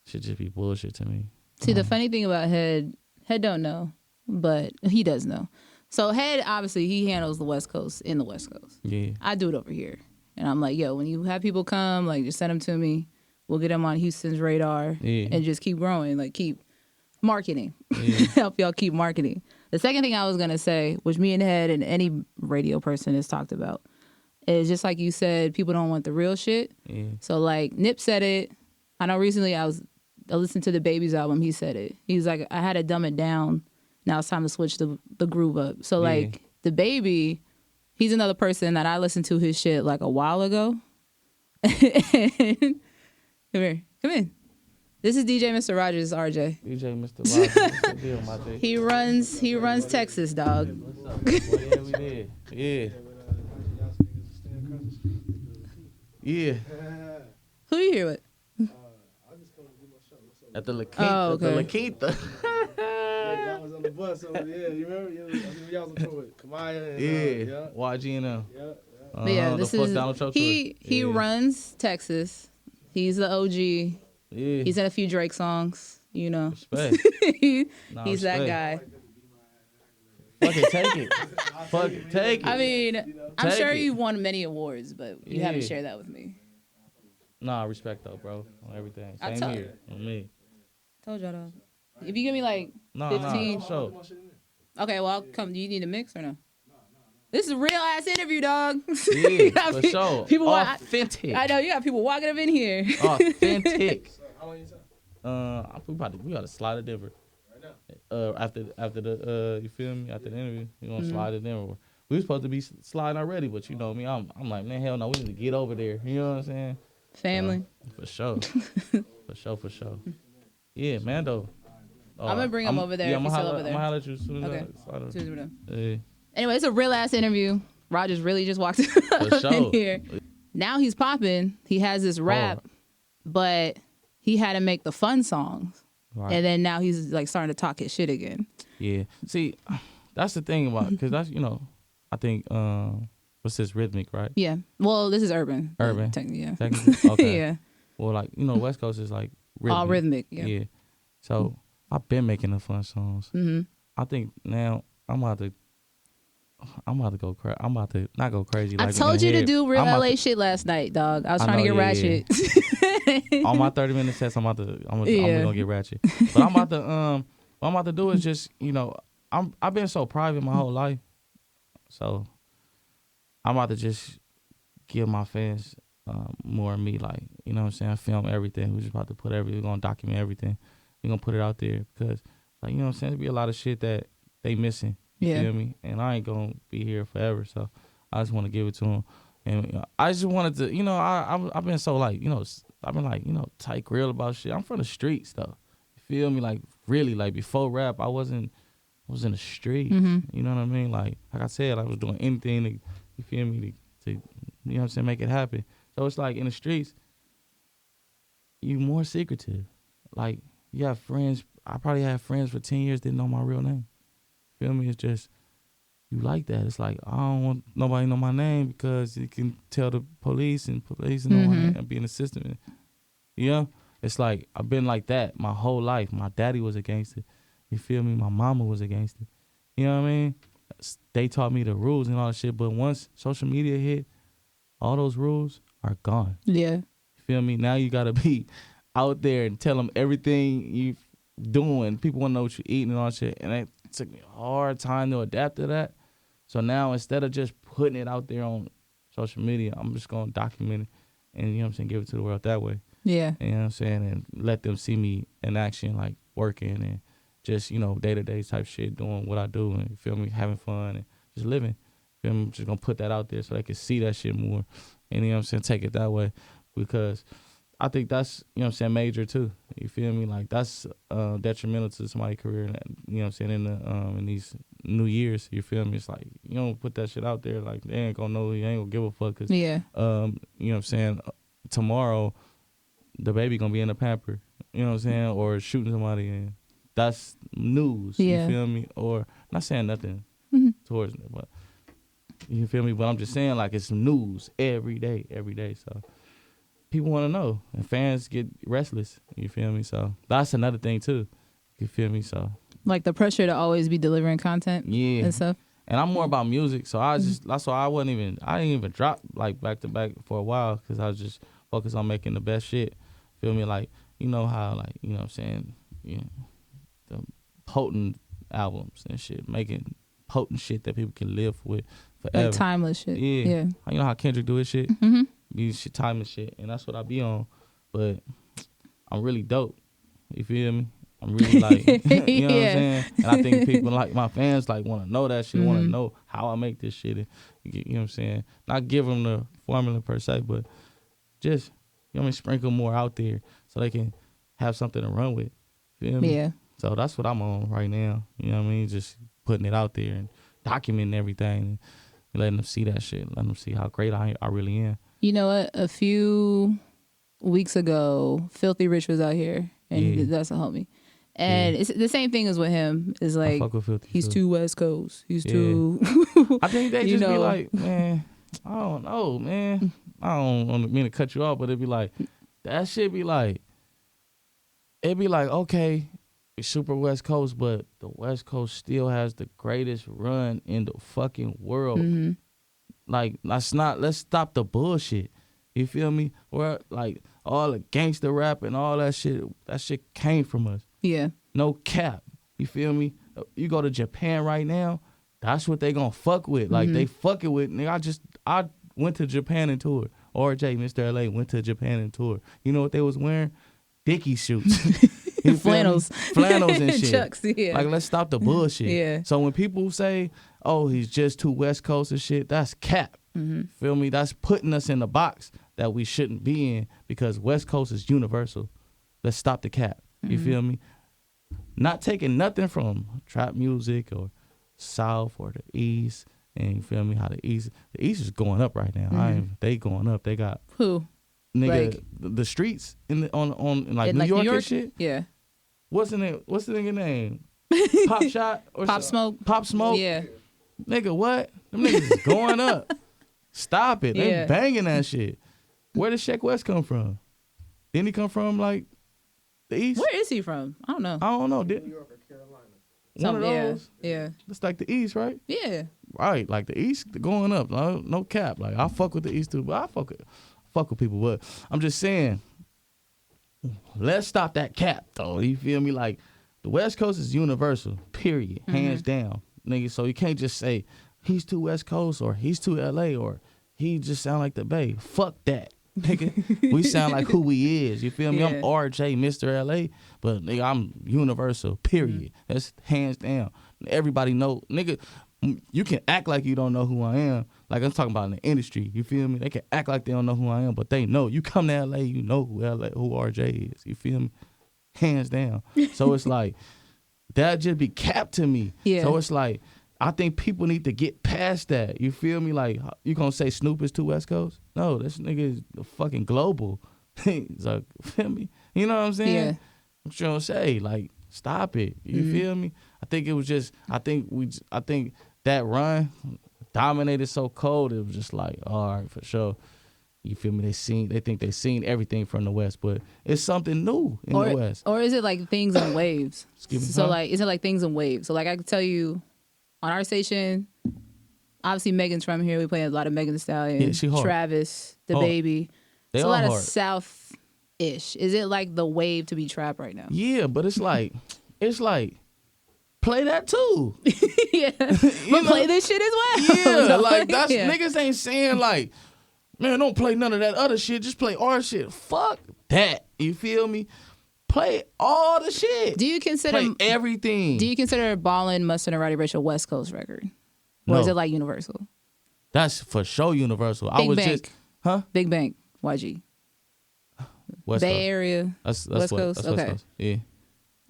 should just be bullshit to me. See, the funny thing about Head don't know, but he does know. So Head, obviously, he handles the West Coast in the West Coast. Yeah. I do it over here. And I'm like, yo, when you have people come, like, just send them to me. We'll get them on Houston's radar and just keep growing, like, keep marketing. Help y'all keep marketing. The second thing I was going to say, which me and Head and any radio person has talked about, is just like you said, people don't want the real shit. Yeah. So, like, Nip said it. I know recently I listened to the Baby's album. He said it. He's like, I had to dumb it down. Now it's time to switch the groove up. So, like, the Baby, he's another person that I listened to his shit, like, a while ago. Come here. Come in. This is DJ Mr. Rogers, RJ. DJ Mr. Rogers. What's the deal, my J? He runs Texas, dog. What's up? Well, yeah, we did. Yeah. Yeah. Who you here with? At the La Quinta. Oh, okay. At the La Quinta. Yeah, y'all was on the bus over there. You remember? Y'all was on tour with Kamaya and YG and them. Yeah, this is he runs Texas. He's the OG. Yeah. He's in a few Drake songs, you know. Respect. He's that guy. Fuck it, take it. Fuck it, take it. I mean, I'm sure you've won many awards, but you haven't shared that with me. Nah, respect though, bro. On everything. Same here. On me. Told y'all though. If you give me like 15. Nah, sure. Okay, well, I'll come. Do you need a mix or no? This is a real ass interview, dog. Yeah, for sure. People authentic. I know you got people walking up in here. Authentic. We gotta slide to Denver. Right now. After the you feel me? After the interview, we gonna slide to Denver. We was supposed to be sliding already, but you know me, I'm like, man, hell no, we need to get over there. You know what I'm saying? Family. For sure. For sure. Yeah, man, though. I'm gonna bring him over there. Yeah, I'm gonna over there. I'm gonna holler at you as soon as okay. As soon as we're done. Yeah. Anyway, it's a real ass interview. Rogers really just walked in here. Now he's popping. He has this rap, but he had to make the fun songs. Right. And then now he's like starting to talk his shit again. Yeah. See, that's the thing about, because that's, you know, I think, what's this, rhythmic, right? Yeah. Well, this is urban. Urban. Yeah. Okay. Yeah. Well, like, you know, West Coast is like rhythmic. All rhythmic, yeah. So I've been making the fun songs. Mm-hmm. I think now I'm about to go crazy. I'm about to not go crazy. Like I told you to do real LA shit last night, dog. I was trying to get ratchet. Yeah. On my 30-minute sets, I'm gonna get ratchet. But I'm about to what I'm about to do is just, you know, I've been so private my whole life. So I'm about to just give my fans more of me, like, you know what I'm saying? Film everything. We're just about to we're gonna document everything. We're gonna put it out there because, like, you know what I'm saying? There'll be a lot of shit that they missing. You feel me? And I ain't gonna be here forever, so I just want to give it to them. And you know, I just wanted to, you know, I've been so, like, you know, I've been like, you know, tight real about shit. I'm from the streets though. You feel me? Like, really, like, before rap, I was in the streets. Mm-hmm. You know what I mean? Like I said, I was doing anything to, you feel me, to you know what I'm saying, make it happen. So it's like in the streets, you more secretive. Like, you have friends. I probably had friends for 10 years didn't know my real name. Feel me? It's just, you like that. It's like, I don't want nobody to know my name because you can tell the police know my name and be in the system. You know? It's like, I've been like that my whole life. My daddy was against it. You feel me? My mama was against it. You know what I mean? They taught me the rules and all that shit, but once social media hit, all those rules are gone. Yeah. feel me? Now you gotta be out there and tell them everything you doing. People want to know what you eating and all that shit. And it took me a hard time to adapt to that. So now instead of just putting it out there on social media, I'm just gonna document it and, you know what I'm saying, give it to the world that way. Yeah. You know what I'm saying? And let them see me in action, like working and just, you know, day-to-day type shit, doing what I do and, you feel me, having fun and just living. Feel me? I'm just going to put that out there so they can see that shit more. And, you know what I'm saying, take it that way because I think that's, you know what I'm saying, major too. You feel me? Like that's detrimental to somebody's career, you know what I'm saying, in these new years. You feel me? It's like, you don't put that shit out there. Like, they ain't going to know. You ain't going to give a fuck because, Yeah. you know what I'm saying, tomorrow the baby going to be in the pamper, you know what I'm saying, or shooting somebody and that's news, Yeah. you feel me? Or, not saying nothing towards it, but, you feel me? But I'm just saying, like, it's news every day. So, people want to know, and fans get restless, you feel me? So, that's another thing, too, you feel me? So, like the pressure to always be delivering content and stuff. And I'm more about music, so I just, that's why I didn't even drop, like, back to back for a while, because I was just focused on making the best shit, feel me? Like, you know how, like, you know what I'm saying, yeah, the potent albums and shit, making potent shit that people can live with forever. Like timeless shit. Yeah. You know how Kendrick do his shit? Mm-hmm. Be shit, timeless shit, and that's what I be on. But I'm really dope. You feel me? I'm really like, you know what I'm saying? And I think people, like my fans, like want to know that shit, want to know how I make this shit. And, you know what I'm saying? Not give them the formula per se, but just, you know what I mean, sprinkle more out there so they can have something to run with. Feel me? Yeah. So that's what I'm on right now. You know what I mean? Just putting it out there and documenting everything and letting them see that shit, letting them see how great I really am. You know what? A few weeks ago, Filthy Rich was out here, and that's a homie. And it's the same thing as with him. Is like he's too West Coast. He's too. I think they just be like, man, I don't know, man. I don't mean to cut you off, but it'd be like that shit be like, it'd be like, okay, it's super West Coast, but the West Coast still has the greatest run in the fucking world. Mm-hmm. Like, let's stop the bullshit. You feel me? Or like all the gangster rap and all that shit came from us. Yeah. No cap. You feel me? You go to Japan right now, that's what they gonna fuck with. Like, they fucking with, nigga, I went to Japan and toured. RJMRLA went to Japan and toured. You know what they was wearing? Dickie shoots. Flannels and shit. Chucks, yeah. Like, let's stop the bullshit. Yeah. So when people say, oh, he's just too West Coast and shit, that's cap. Feel me? That's putting us in the box that we shouldn't be in because West Coast is universal. Let's stop the cap. You feel me? Not taking nothing from trap music or South or the East. And you feel me? How the East is going up right now. They going up. They got who? Nigga, like, the streets in New York and shit. Yeah. What's the nigga name? Pop Shot or Pop Smoke. Pop Smoke. Yeah. Nigga, what? Them niggas is going up. Stop it. They banging that shit. Where did Check West come from? Didn't he come from like the East? Where is he from? I don't know. New York or Carolina. One of those. Yeah. It's like the East, right? Yeah. Right. Like the East going up. No cap. Like I fuck with the East too, but I fuck with people. But I'm just saying, let's stop that cap though. You feel me? Like the West Coast is universal. Period. Hands down, nigga. So you can't just say he's too West Coast or he's too LA or he just sound like the Bay. Fuck that. Nigga, we sound like who we is. You feel me? I'm RJ, Mr. LA, but nigga, I'm universal. Period. That's hands down. Everybody know, nigga. You can act like you don't know who I am. Like I'm talking about in the industry. You feel me? They can act like they don't know who I am, but they know. You come to LA, you know who RJ is. You feel me? Hands down. So it's like that just be capped to me. Yeah. So it's like I think people need to get past that. You feel me? Like, you gonna say Snoop is too West Coast? No, this nigga is fucking global. He's like, feel me? You know what I'm saying? Yeah. I'm trying to say, like, stop it. You feel me? I think it was just, I think that run dominated so cold, it was just like, all right, for sure. You feel me? They think they seen everything from the West, but it's something new in the West. Or is it like things in waves? Excuse me, so like, is it like things in waves? So like, I could tell you, on our station, obviously Megan's from here. We play a lot of Megan Thee Stallion, Yeah, she hard. Travis, the Hard. Baby. They it's all a lot hard. of South-ish. Is it like the wave to be trap right now? Yeah, but it's like play that too. Yeah, but play this shit as well. Yeah, So, like that's yeah. niggas ain't saying like, man, don't play none of that other shit. Just play our shit. Fuck that. You feel me? Play all the shit. Do you consider Play everything? Do you consider Ballin', Mustard, and Roddy Ricch a West Coast record, or No. is it like Universal? That's for sure Universal. I Big was Bank. just, huh? Big Bank, YG, West Bay Coast. Area. That's West what, Coast? That's West Okay. Coast. Yeah.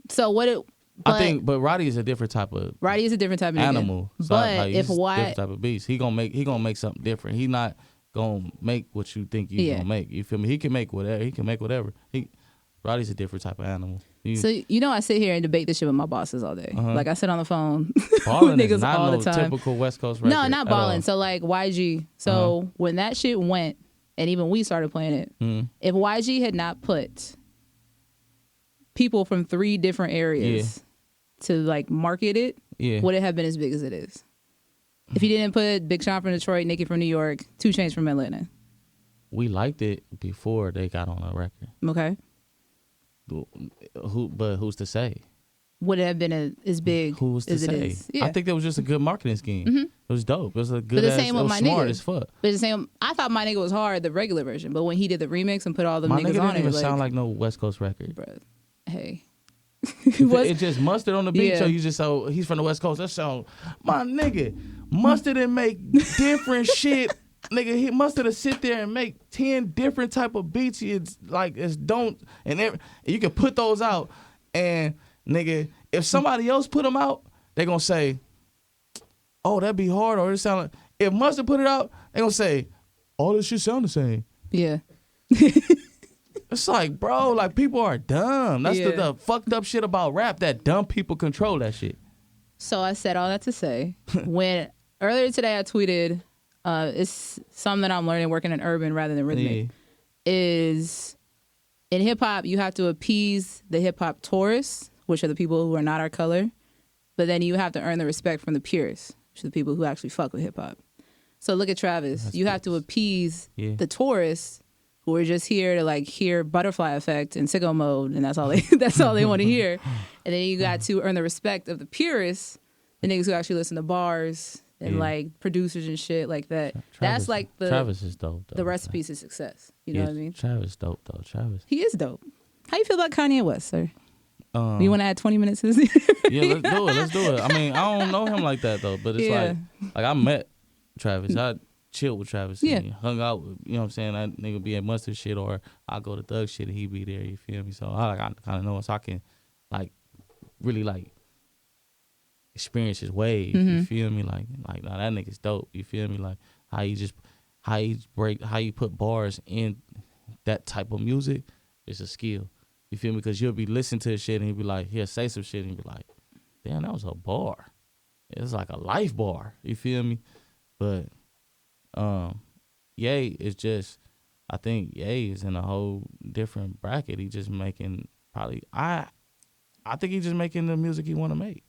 So what it? But I think, but Roddy is a different type of Roddy is a different type of nigga. animal. So But like, if he's a why? different type of beast. He gonna make something different. He not gonna make what you think you gonna make. You feel me? He can make whatever. Roddy's a different type of animal. So I sit here and debate this shit with my bosses all day. Like I sit on the phone with Ballin' niggas is not all no the time. typical West Coast record. No, not at all. Ballin'. So like YG. So when that shit went, and even we started playing it, if YG had not put people from 3 different areas to like market it, would it have been as big as it is? If he didn't put Big Sean from Detroit, Nicki from New York, 2 Chainz from Atlanta. We liked it before they got on a record. Okay. But who's to say? Would it have been as big Who's to as it say? is? Yeah. I think that was just a good marketing scheme. It was dope. It was a good. But the ass, same it with was my smart nigga. as fuck. But the same, I thought My Nigga was hard, the regular version. But when he did the remix and put all the My niggas nigga on didn't even it, sound like no West Coast record. bruh, hey. It just Mustard on the beat, Yeah. so you just he's from the West Coast. That sound, my nigga, Mustard didn't make different shit. Nigga, he Mustard to sit there and make 10 different type of beats. It's like you can put those out, and nigga, if somebody else put them out, they gonna say, oh, that'd be hard, or it sound like. If Mustard put it out, they gonna say, all this shit sound the same. Yeah. It's like, bro, like people are dumb. That's Yeah. the fucked up shit about rap, that dumb people control that shit. So I said all that to say, when earlier today I tweeted, it's something that I'm learning working in urban rather than rhythmic, is in hip hop, you have to appease the hip hop tourists, which are the people who are not our color, but then you have to earn the respect from the purists, which are the people who actually fuck with hip hop. So look at Travis. You have to appease the tourists who are just here to like hear Butterfly Effect and Sicko Mode, and that's all they want to hear. And then you got to earn the respect of the purists, the niggas who actually listen to bars and like producers and shit like that. That's like Travis is dope, though. the recipe to success. You know what I mean? Travis dope though. Travis. He is dope. How you feel about Kanye West, sir? You want to add 20 minutes to this? Yeah, let's do it. I mean, I don't know him like that though, but it's like I met Travis. I chilled with Travis. Yeah. And hung out with, you know what I'm saying? That nigga be at Mustard shit, or I go to Thug shit and he be there, you feel me? So I kind of know, so I can like really like experience his wave, you feel me? Like nah, that nigga's dope, you feel me? Like how you put bars in that type of music is a skill, you feel me? Because you'll be listening to his shit and he'll be like, he'll say some shit and he'll be like, damn, that was a bar. It's like a life bar, you feel me? But Ye is just, I think Ye is in a whole different bracket. He just making probably I think he's just making the music he want to make.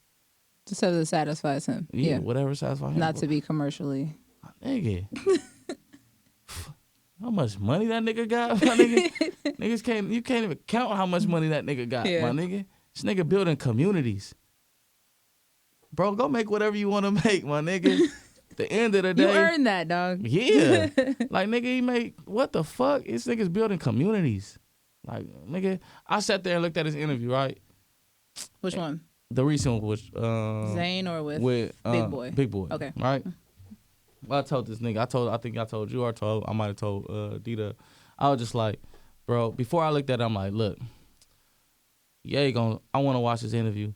Just so that it satisfies him. Yeah. Whatever satisfies him. Not to be commercially. Nigga. How much money that nigga got, my nigga? You can't even count how much money that nigga got, my nigga. This nigga building communities. Bro, go make whatever you want to make, my nigga. At the end of the day. You earned that, dog. Yeah. Like, nigga, he make, what the fuck? This nigga's building communities. Like, nigga, I sat there and looked at his interview, right? Which one? The recent one was Zane or with Big Boy? Big Boy. Okay. Right? Well, I told this nigga, I think I told you, or I might have told Dita. I was just like, bro, before I looked at it, I'm like, look, I want to watch this interview.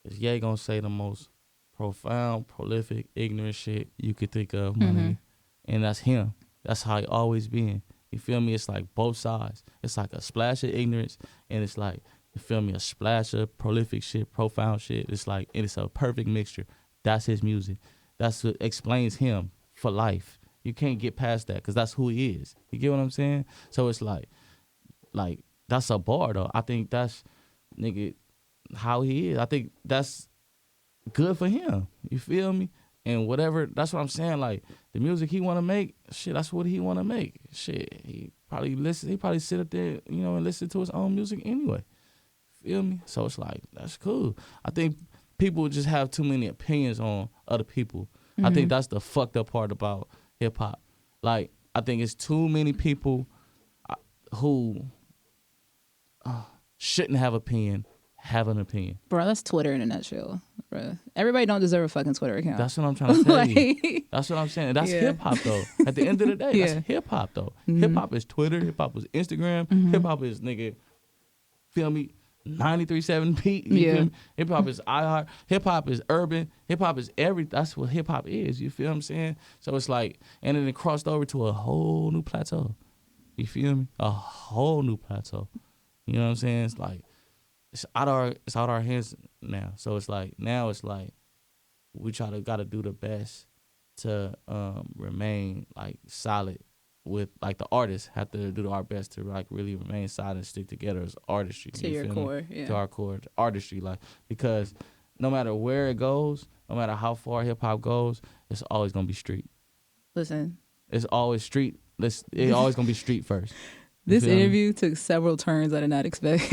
Is Ye gonna say the most profound, prolific, ignorant shit you could think of, my nigga? And that's him. That's how he always been. You feel me? It's like both sides. It's like a splash of ignorance, and it's like, you feel me, a splash of prolific shit, profound shit. It's like, and it's a perfect mixture. That's his music. That's what explains him for life. You can't get past that because that's who he is. You get what I'm saying? So it's like that's a bar though. I think that's, nigga, how he is. I think that's good for him. You feel me? And whatever, that's what I'm saying. Like, the music he want to make, shit, that's what he want to make. Shit, probably listen. He probably sit up there, you know, and listen to his own music anyway. Feel me? So it's like, that's cool. I think people just have too many opinions on other people. I think that's the fucked up part about hip hop. Like, I think it's too many people who shouldn't have an opinion. Bro, that's Twitter in a nutshell, bro. Everybody don't deserve a fucking Twitter account. That's what I'm trying to tell you. That's what I'm saying. That's hip hop though. At the end of the day, that's hip hop though. Hip hop is Twitter. Hip hop is Instagram. Hip hop is nigga. Feel me? 93.7 Pete. Hip hop is iHeart. Hip hop is urban. Hip hop is that's what hip hop is. You feel what I'm saying? So it's like, and then it crossed over to a whole new plateau. You feel me? A whole new plateau. You know what I'm saying? It's like it's out our hands now. So it's like now it's like we gotta do the best to remain like solid. With like the artists have to do our best to like really remain solid and stick together as artistry. To your core, yeah. To our core, artistry, like, because no matter where it goes, no matter how far hip hop goes, it's always gonna be street. Listen, it's always street. It's always gonna be street first. This interview took several turns I did not expect.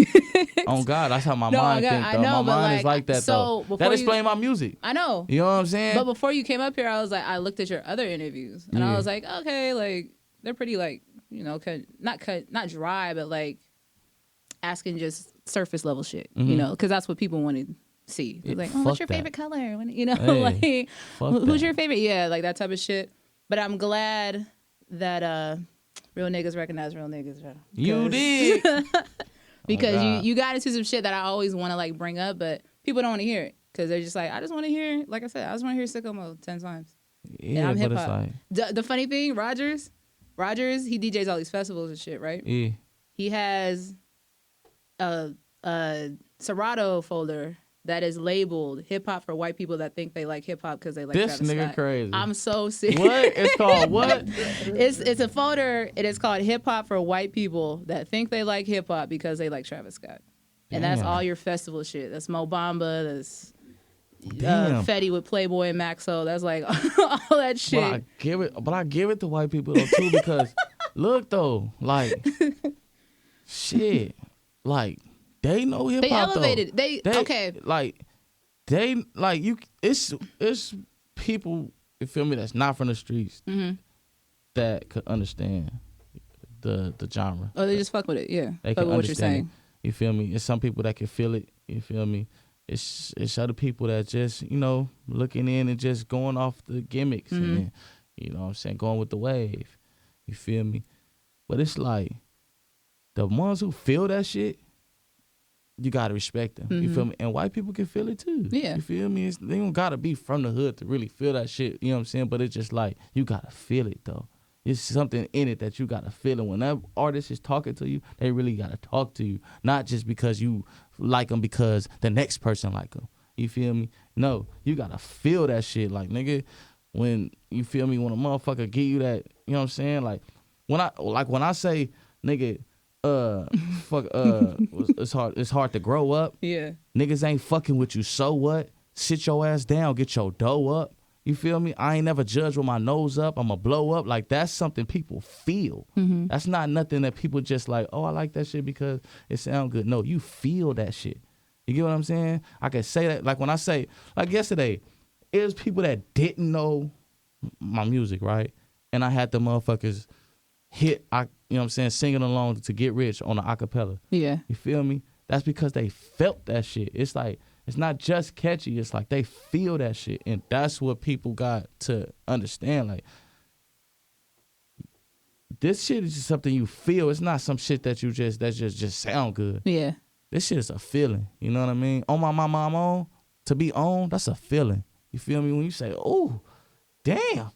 Oh God, that's how my mind thinks though. My mind is like that though. That explains my music. I know. You know what I'm saying? But before you came up here, I was like, I looked at your other interviews and I was like, okay, like. They're pretty like, you know, not dry, but like asking just surface level shit, you know, because that's what people want to see. They're like, oh, what's your favorite color? You know, like, who's your favorite? Yeah, like that type of shit. But I'm glad that real niggas recognize real niggas. You did. Because you got into some shit that I always want to like bring up, but people don't want to hear it because they're just like, I just want to hear, like I said, I just want to hear Sicko Mode 10 times. Yeah, and I'm but hip-hop. it's like... The funny thing, Rogers, he DJs all these festivals and shit, right? Yeah. He has a Serato folder that is labeled hip hop for white people that think they like hip hop because they like this Travis nigga Scott. crazy. I'm so serious. What? It's called what? It's a folder. It is called hip hop for white people that think they like hip hop because they like Travis Scott. And that's all your festival shit. That's Mo Bamba. That's Fetty with Playboy and Maxo. That's like all that shit. But I give it to white people though too because look though, like shit, like they know hip hop. They elevated. Though. They okay. Like they like you. It's people. You feel me? That's not from the streets that could understand the genre. Oh, they just fuck with it. Yeah, they fuck can with what you're saying. You feel me? It's some people that can feel it. You feel me? It's other people that just, you know, looking in and just going off the gimmicks and, you know what I'm saying, going with the wave. You feel me? But it's like, the ones who feel that shit, you gotta respect them. You feel me? And white people can feel it too. Yeah. You feel me? They don't gotta be from the hood to really feel that shit. You know what I'm saying? But it's just like, you gotta feel it though. It's something in it that you gotta feel. And when that artist is talking to you, they really gotta talk to you. Not just because you like them because the next person like them. You feel me? No, you gotta feel that shit. Like, nigga, when you feel me, when a motherfucker give you that, you know what I'm saying? Like when I say, nigga, it's hard to grow up. Yeah. Niggas ain't fucking with you, so what? Sit your ass down, get your dough up. You feel me? I ain't never judged with my nose up. I'ma blow up. Like, that's something people feel. That's not nothing that people just like, oh, I like that shit because it sound good. No, you feel that shit. You get what I'm saying? I can say that. Like, when I say, like yesterday, it was people that didn't know my music, right? And I had the motherfuckers you know what I'm saying, singing along to Get Rich on the acapella. Yeah. You feel me? That's because they felt that shit. It's like, it's not just catchy. It's like they feel that shit. And that's what people got to understand. Like, this shit is just something you feel. It's not some shit that just sound good. Yeah. This shit is a feeling. You know what I mean? On my mama, I'm on. To be on, that's a feeling. You feel me? When you say, oh, damn.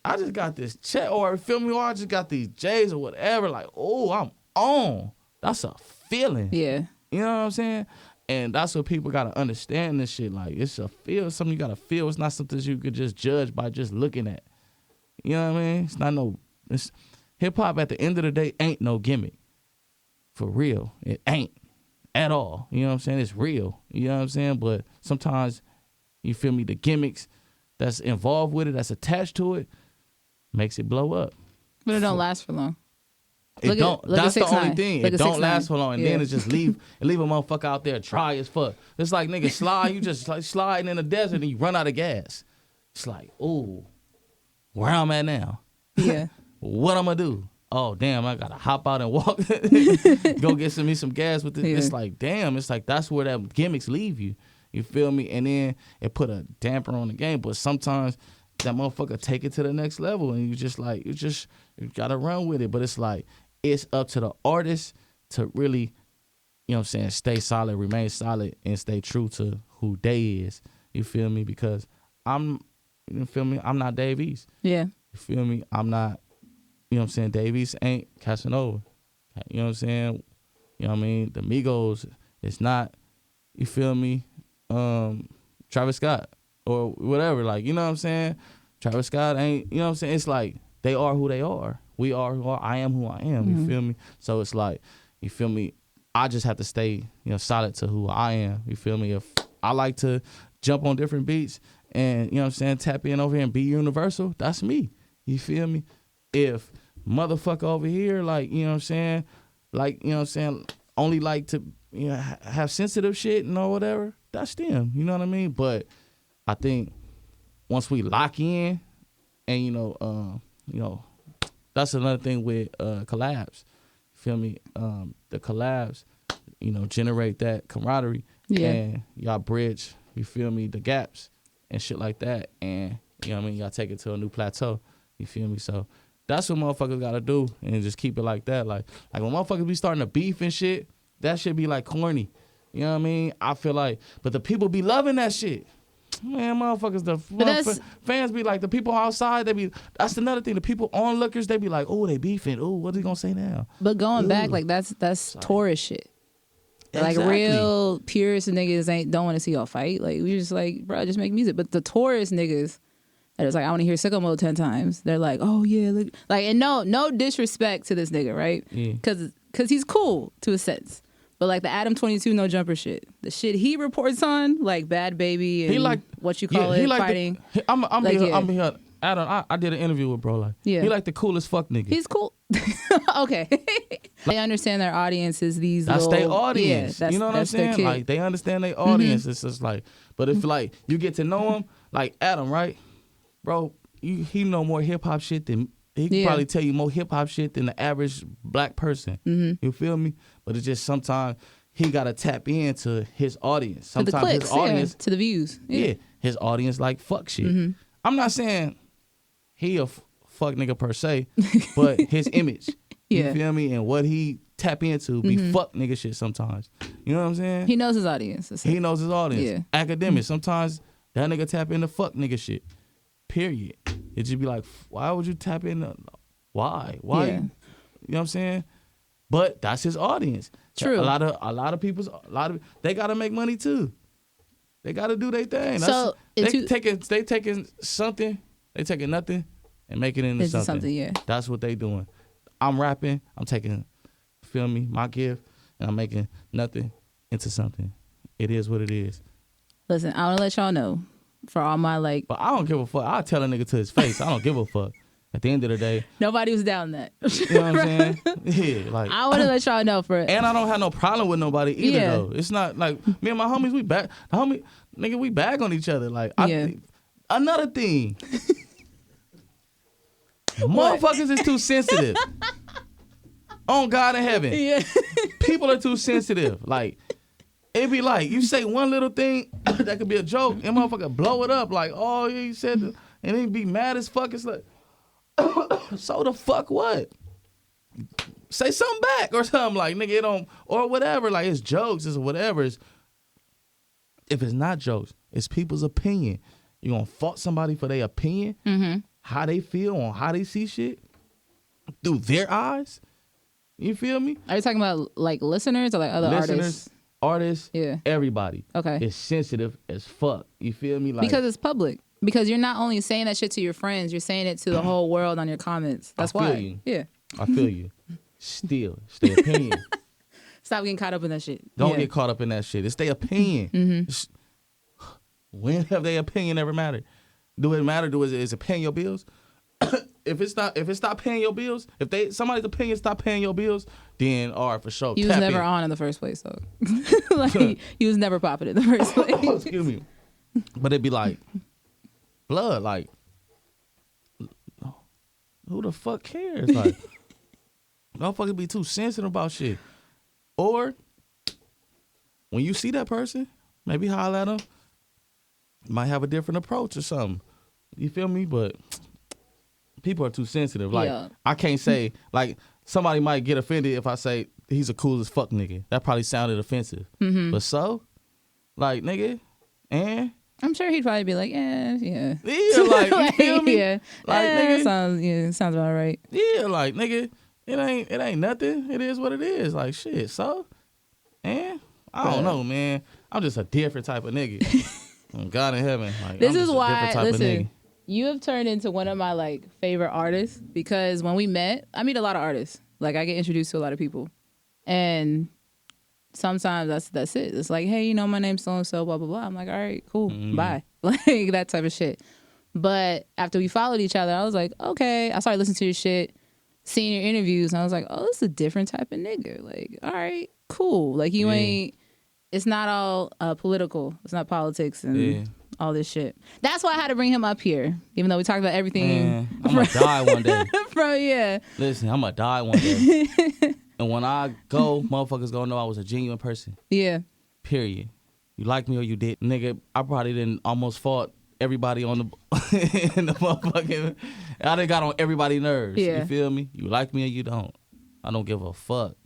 I just got this check. Or feel me? Or I just got these J's or whatever. Like, oh, I'm on. That's a feeling. Yeah. You know what I'm saying? And that's what people gotta understand this shit. Like, it's a feel, something you gotta feel. It's not something you could just judge by just looking at. You know what I mean? It's not hip hop at the end of the day ain't no gimmick. For real. It ain't at all. You know what I'm saying? It's real. You know what I'm saying? But sometimes, you feel me, the gimmicks that's involved with it, that's attached to it, makes it blow up. But it don't last for long. That's the only thing. It don't last for long, and then it just leave a motherfucker out there dry as fuck. It's like nigga slide. You just like sliding in the desert and you run out of gas. It's like, ooh, where I'm at now? Yeah. What I'm gonna do? Oh damn, I gotta hop out and walk. Go get me some gas with this. Yeah. It's like damn. It's like that's where that gimmicks leave you. You feel me? And then it put a damper on the game. But sometimes that motherfucker take it to the next level, and you gotta run with it. But it's like it's up to the artist to really, you know what I'm saying, stay solid, remain solid, and stay true to who they is. You feel me? Because you feel me? I'm not Dave East. Yeah. You feel me? I'm not, you know what I'm saying? Dave East ain't Casanova. You know what I'm saying? You know what I mean? The Migos, it's not, you feel me? Travis Scott or whatever. Like, you know what I'm saying? Travis Scott ain't, you know what I'm saying? It's like they are who they are. We are who I am who I am. Mm-hmm. You feel me? So it's like, you feel me? I just have to stay, you know, solid to who I am. You feel me? If I like to jump on different beats and, you know what I'm saying, tap in over here and be universal, that's me. You feel me? If motherfucker over here, like, you know what I'm saying, like, you know what I'm saying, only like to, you know, have sensitive shit and or whatever, that's them. You know what I mean? But I think once we lock in and, you know, that's another thing with collabs. Feel me? The collabs, you know, generate that camaraderie and y'all bridge, you feel me, the gaps and shit like that. And, you know what I mean, y'all take it to a new plateau. You feel me? So that's what motherfuckers gotta do and just keep it like that. Like when motherfuckers be starting to beef and shit, that shit be like corny. You know what I mean? I feel like, but the people be loving that shit. Man, motherfuckers, fans be like, the people outside, that's another thing. The people onlookers, they be like, oh, they beefing. Oh, what he gonna say now? But going back, like that's tourist shit. Exactly. Like real purist niggas don't want to see y'all fight. Like we just like, bro, just make music. But the tourist niggas that is like, I want to hear Sicko Mode 10 times. They're like, oh yeah, look. Like, and no disrespect to this nigga, right? Yeah. Cause he's cool to a sense. But like the Adam 22 No Jumper shit, the shit he reports on, like Bad Baby and he like, what you call it, like fighting. I'm here. Adam, I did an interview with bro. Like, he like the coolest fuck nigga. He's cool. Okay. They understand their audience is these. That's their audience. Yeah, you know what I'm saying? Like they understand their audience. Mm-hmm. It's just like, but if like you get to know him, like Adam, right, bro, he know more hip hop shit than. He can probably tell you more hip hop shit than the average black person. Mm-hmm. You feel me? But it's just sometimes he gotta tap into his audience. Sometimes to the clicks, his audience to the views. Yeah, his audience like fuck shit. Mm-hmm. I'm not saying he a fuck nigga per se, but his image. You feel me? And what he tap into be fuck nigga shit sometimes. You know what I'm saying? He knows his audience. He knows his audience. Yeah. Academic. Sometimes that nigga tap into fuck nigga shit. Period. It just be like, why would you tap in? Why? Yeah. You know what I'm saying? But that's his audience. True. A lot of people, they gotta make money too. They gotta do their thing. So they taking something, they taking nothing and making it into something. Yeah. That's what they doing. I'm rapping. I'm taking, feel me, my gift, and I'm making nothing into something. It is what it is. Listen, I want to let y'all know. For all my like, but I don't give a fuck. I'll tell a nigga to his face. I don't give a fuck. At the end of the day, nobody was down that. You know what I'm saying? Yeah, like I want to let y'all know for it. And I don't have no problem with nobody either. Though it's not like me and my homies. We bag, we bag on each other. Like another thing, motherfuckers is too sensitive. On God in heaven, people are too sensitive. Like. It be like, you say one little thing that could be a joke, and motherfucker blow it up like, oh, yeah, you said, and he be mad as fuck. It's like, so the fuck what? Say something back or something like, nigga, it don't, or whatever. Like, it's jokes, it's whatever. If it's not jokes, it's people's opinion. You gonna fault somebody for their opinion, how they feel on how they see shit through their eyes? You feel me? Are you talking about like listeners or like other artists, everybody. Okay. It's sensitive as fuck. You feel me? Like, because it's public. Because you're not only saying that shit to your friends, you're saying it to the whole world on your comments. That's why. You. Yeah. I feel you. Still, it's their opinion. Stop getting caught up in that shit. Don't get caught up in that shit. It's their opinion. When have their opinion ever mattered? Do it matter? Is it paying your bills? if it stop paying your bills, if somebody's opinion stop paying your bills, then all right, for sure. You was never on in the first place, so like you was never popping in the first place. Excuse me. But it'd be like blood, like who the fuck cares? Like motherfuckers be too sensitive about shit. Or when you see that person, maybe holler at them. Might have a different approach or something. You feel me? But people are too sensitive. Like I can't say like somebody might get offended if I say he's a cool as fuck nigga. That probably sounded offensive. Mm-hmm. But so, like nigga, and I'm sure he'd probably be like, yeah. Yeah, like you feel me? Yeah, like nigga, sounds about right. Yeah, like nigga, it ain't nothing. It is what it is. Like shit. So, and I don't know, man. I'm just a different type of nigga. God in heaven. Like, this is why, listen, you have turned into one of my like favorite artists because when we met, I meet a lot of artists. Like I get introduced to a lot of people, and sometimes that's it. It's like, hey, my name's so and so, blah blah blah. I'm like, all right, cool, bye, like that type of shit. But after we followed each other, I was like, okay. I started listening to your shit, seeing your interviews, and I was like, oh, this is a different type of nigga. Like, all right, cool. Like you ain't. It's not all political. It's not politics and all this shit. That's why I had to bring him up here, even though we talked about everything. Man, I'm going to die one day. Listen, I'm going to die one day. And when I go, motherfuckers going to know I was a genuine person. Yeah. Period. You like me or you did. Nigga, I probably didn't almost fought everybody on the in the motherfucking. I done got on everybody's nerves. Yeah. You feel me? You like me or you don't. I don't give a fuck.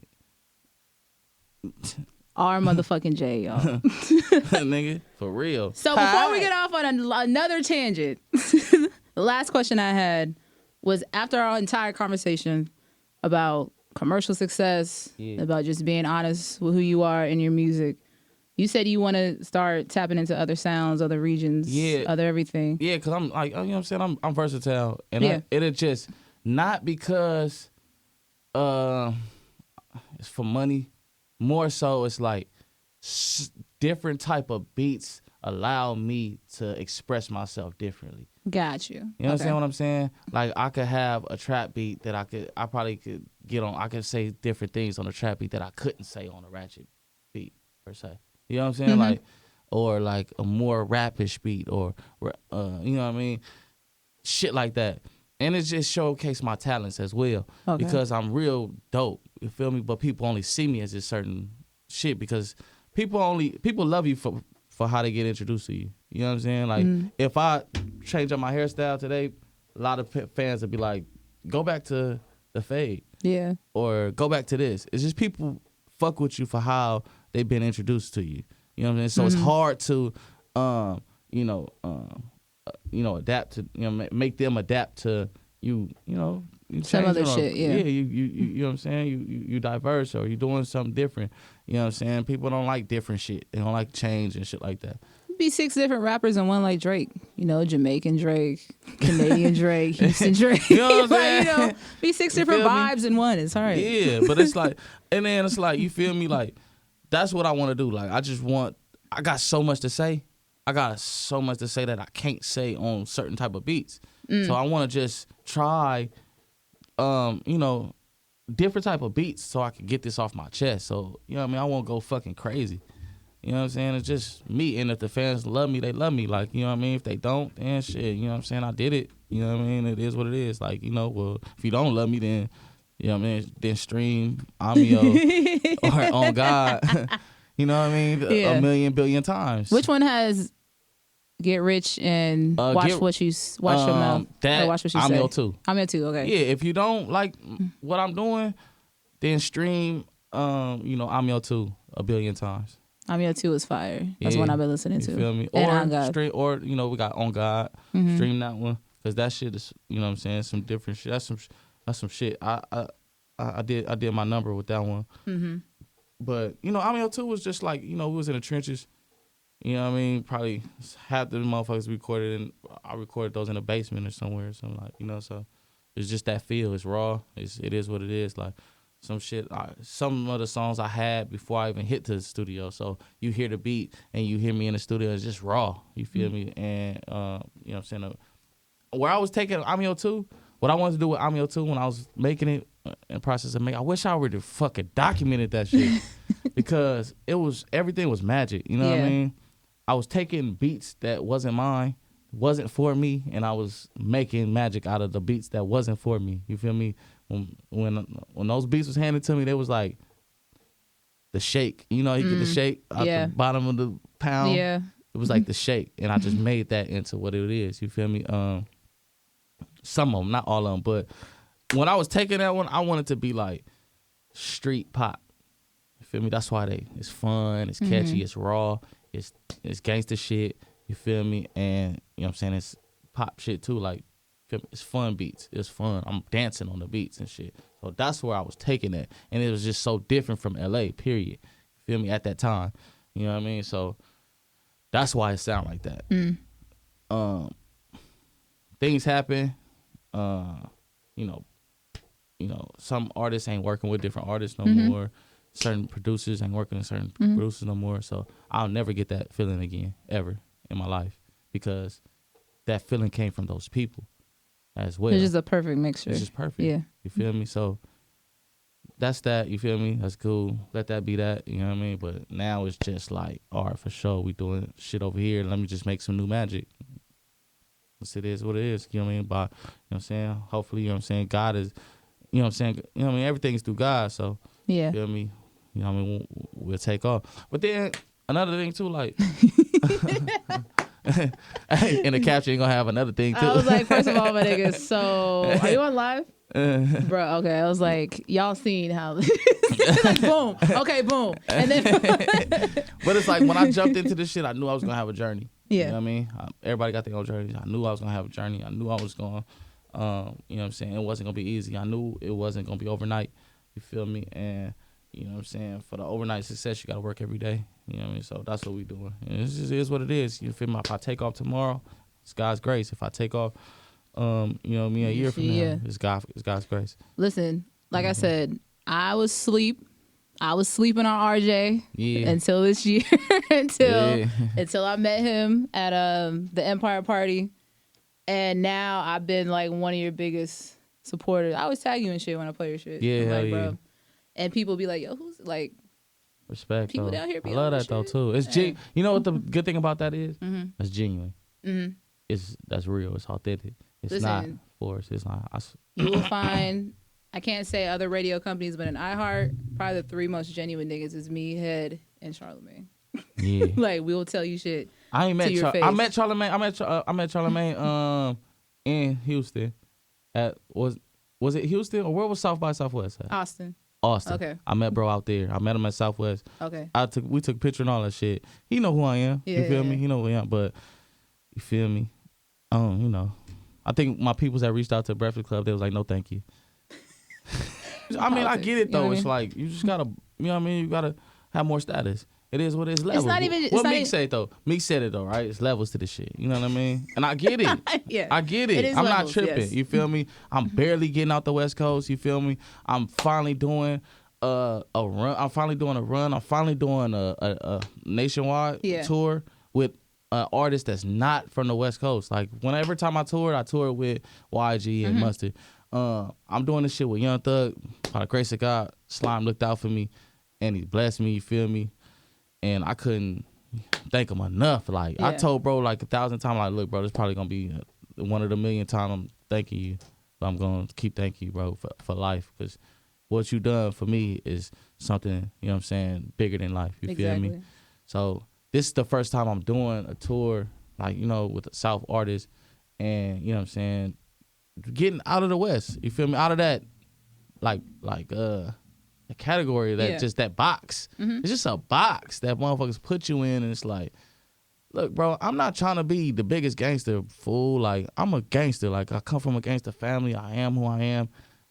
R motherfucking J, y'all. Nigga, for real. So before we get off on another tangent, the last question I had was after our entire conversation about commercial success, about just being honest with who you are in your music, you said you want to start tapping into other sounds, other regions, other everything. Yeah, because I'm like, you know what I'm saying? I'm versatile. And it'll just, not because it's for money. More so, it's like different type of beats allow me to express myself differently. Got you. You know what I'm saying? Like I could have a trap beat that I probably could get on. I could say different things on a trap beat that I couldn't say on a ratchet beat per se. You know what I'm saying? Mm-hmm. Like, or like a more rapish beat, or you know what I mean? Shit like that. And it just showcased my talents as well. Okay. Because I'm real dope. You feel me? But people only see me as this certain shit because people love you for how they get introduced to you. You know what I'm saying? Like if I change up my hairstyle today, a lot of fans would be like, go back to the fade. Yeah. Or go back to this. It's just people fuck with you for how they've been introduced to you. You know what I'm saying? So it's hard to adapt to, make them adapt to you some other shit, yeah. Yeah, you know what I'm saying? You diverse or you doing something different. You know what I'm saying? People don't like different shit. They don't like change and shit like that. Be 6 different rappers and one like Drake. Jamaican Drake, Canadian Drake, Houston Drake. You know what I'm saying? Be 6 different vibes in one. It's hard. Yeah, but it's like, and then it's like, you feel me? Like, that's what I want to do. Like, I got so much to say. I got so much to say that I can't say on certain type of beats. So I want to just try, different type of beats so I can get this off my chest. So, you know what I mean? I won't go fucking crazy. You know what I'm saying? It's just me. And if the fans love me, they love me. Like, you know what I mean? If they don't, then shit, you know what I'm saying? I did it. You know what I mean? It is what it is. Like, well, if you don't love me, then, you know what I mean? Then stream OMMIO or On God. You know what I mean? Yeah. A million billion times. Which one has Get Rich and Watch your mouth? Watch what you say. OMMIO 2. OMMIO 2, okay. Yeah, if you don't like what I'm doing, then stream, OMMIO 2 a billion times. OMMIO 2 is fire. That's one I've been listening to. You feel me? Or stream, or we got On God. Mm-hmm. Stream that one because that shit is, you know what I'm saying, some different shit. That's some shit. I did my number with that one. Mm-hmm. But OMMIO 2 was just like, we was in the trenches. You know what I mean? Probably half the motherfuckers recorded, and I recorded those in the basement or somewhere or something like, so it's just that feel. It's raw. It is what it is. Like some shit, some of the songs I had before I even hit to the studio. So you hear the beat and you hear me in the studio, it's just raw. You feel me? And, you know what I'm saying? Where I was taking OMMIO 2 what I wanted to do with OMMIO too, when I was making it, in the process of making, I wish I would have fucking documented that shit because everything was magic. You know what I mean? I was taking beats that wasn't mine, wasn't for me, and I was making magic out of the beats that wasn't for me. You feel me? When those beats was handed to me, they was like the shake. You know, you get the shake out the bottom of the pound. Yeah. It was like the shake, and I just made that into what it is. You feel me? Some of them, not all of them, but when I was taking that one, I wanted to be like street pop. You feel me? That's why it's fun, it's catchy, it's raw, it's gangster shit. You feel me? And you know what I'm saying? It's pop shit too. Like, feel me? It's fun beats. It's fun. I'm dancing on the beats and shit. So that's where I was taking it, and it was just so different from LA. Period. You feel me? At that time, you know what I mean? So that's why it sound like that. Things happen. You know, some artists ain't working with different artists no more. Certain producers ain't working with certain producers no more. So I'll never get that feeling again, ever in my life, because that feeling came from those people as well. It's just a perfect mixture. It's just perfect. Yeah. You feel me? So that's that. You feel me? That's cool. Let that be that. You know what I mean? But now it's just like, all right, for sure, we doing shit over here. Let me just make some new magic. It is what it is. You know what I mean? But, you know what I'm saying? Hopefully, you know what I'm saying? God is, you know what I'm saying? You know what I mean? Everything's through God. So, yeah. You feel me? You know what I mean? We'll take off. But then another thing too, like, in the caption, you're going to have another thing too. I was like, first of all, my nigga, so are you on live? Bro, okay. I was like, y'all seen how, like, boom. Okay, boom. And then. But it's like when I jumped into this shit, I knew I was going to have a journey. Yeah. You know what I mean? Everybody got their own journey. I knew I was going to have a journey. I knew I was going, you know what I'm saying? It wasn't going to be easy. I knew it wasn't going to be overnight. You feel me? And, you know what I'm saying? For the overnight success, you got to work every day. You know what I mean? So that's what we doing. And it just is what it is. You feel me? If I take off tomorrow, it's God's grace. If I take off, you know what I mean, a year from now, it's God's grace. Listen, like I said, I was sleeping on RJ until this year, until I met him at the Empire Party, and now I've been like one of your biggest supporters. I always tag you and shit when I play your shit. Yeah, like, yeah. bro. And people be like, "Yo, who's like?" Respect. People though. down here be I love that shit. though too. It's you know what the good thing about that is? It's genuine. That's real. It's authentic. It's not forced. It's not. You will find. I can't say other radio companies, but in iHeart, probably the 3 most genuine niggas is me, Head, and Charlamagne. Yeah. Like, we will tell you shit. I ain't met to your face. I met Charlamagne. I met Charlamagne in Houston. Was it Houston or where was South by Southwest at? Austin. Okay. I met bro out there. I met him at Southwest. Okay. We took a picture and all that shit. He know who I am. Yeah, you feel me? He know who I am. But you feel me? You know. I think my peoples that reached out to Breakfast Club, they was like, no, thank you. I mean, I get it though. It's like you just gotta, you know what I mean? You gotta have more status. It is what it is. Levels. It's not even. What Meek said though? Meek said it though, right? It's levels to the shit. You know what I mean? And I get it. Yeah, I get it. I'm levels, not tripping. yes. You feel me? I'm barely getting out the West Coast. You feel me? I'm finally doing a run. I'm finally doing a run. I'm finally doing a nationwide tour with an artist that's not from the West Coast. Like whenever time I toured with YG and Mustard. I'm doing this shit with Young Thug. By the grace of God, Slime looked out for me, and he blessed me. You feel me? And I couldn't thank him enough. Like I told bro like 1,000 times, like, look, bro, this probably gonna be one of the million times I'm thanking you. But I'm gonna keep thanking you, bro, for life, because what you done for me is something, you know what I'm saying, bigger than life. You feel me? So this is the first time I'm doing a tour, like, you know, with a South artist, and you know what I'm saying, getting out of the West. You feel me? Out of that, like the category that just that box. It's just a box that motherfuckers put you in, and it's like, look, bro, I'm not trying to be the biggest gangster, fool. Like, I'm a gangster. Like, I come from a gangster family. I am who I am.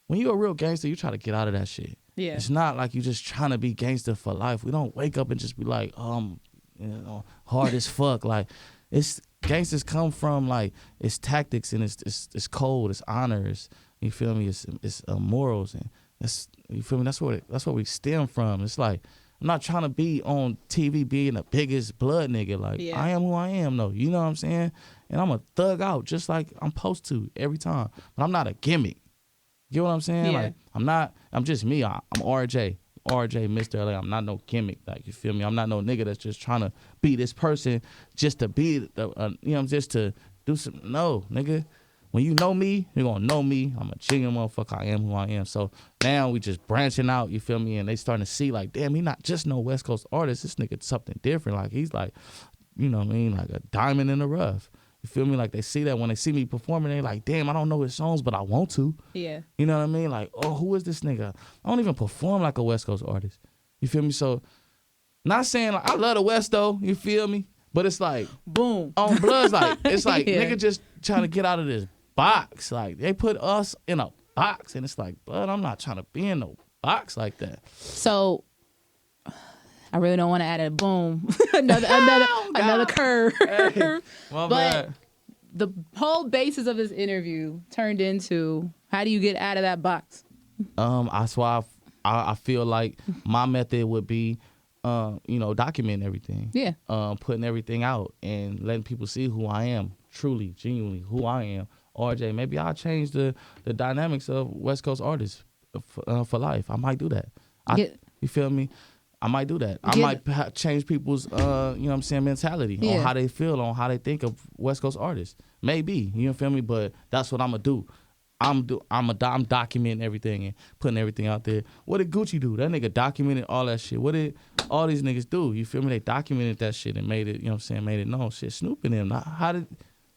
When you're a real gangster, you try to get out of that shit. Yeah. It's not like you just trying to be gangster for life. We don't wake up and just be like, you know, hard as fuck. Like, it's gangsters come from, like, it's tactics, and it's code, it's honor, it's, you feel me, it's morals, and it's, you feel me, that's where we stem from. It's like, I'm not trying to be on TV being the biggest blood nigga. Like, I am who I am, though. You know what I'm saying? and I'm a thug out just like I'm supposed to every time. But I'm not a gimmick. You know what I'm saying? Yeah. Like I'm just me. I'm RJ, Mr. LA. I'm not no gimmick. Like, you feel me? I'm not no nigga that's just trying to be this person just to be, just to do some. No, nigga. When you know me, you're going to know me. I'm a genuine motherfucker. I am who I am. So now we just branching out, you feel me? And they starting to see, like, damn, he not just no West Coast artist. This nigga something different. Like, he's like, you know what I mean? Like a diamond in the rough. You feel me? Like, they see that when they see me performing, they like, damn, I don't know his songs, but I want to. Yeah. You know what I mean? Like, oh, who is this nigga? I don't even perform like a West Coast artist. You feel me? So, not saying, like, I love the West, though. You feel me? But it's like, boom. On Bloods, like, it's like, Yeah. nigga just trying to get out of this box. Like, they put us in a box, and it's like, but I'm not trying to be in no box like that. So I really don't want to add a boom, another curve. Hey, my But bad. the whole basis of this interview turned into, how do you get out of that box? That's why I feel like my method would be, documenting everything. Yeah. Putting everything out and letting people see who I am, truly, genuinely, who I am. RJ, maybe I'll change the dynamics of West Coast artists for life. I might do that. You feel me? I might do that. I might change people's, mentality on how they feel, on how they think of West Coast artists. Maybe, you feel me? But that's what I'm gonna do. I'm documenting everything and putting everything out there. What did Gucci do? That nigga documented all that shit. What did all these niggas do? You feel me? They documented that shit and made it, made it known. Shit, Snoop and them. How did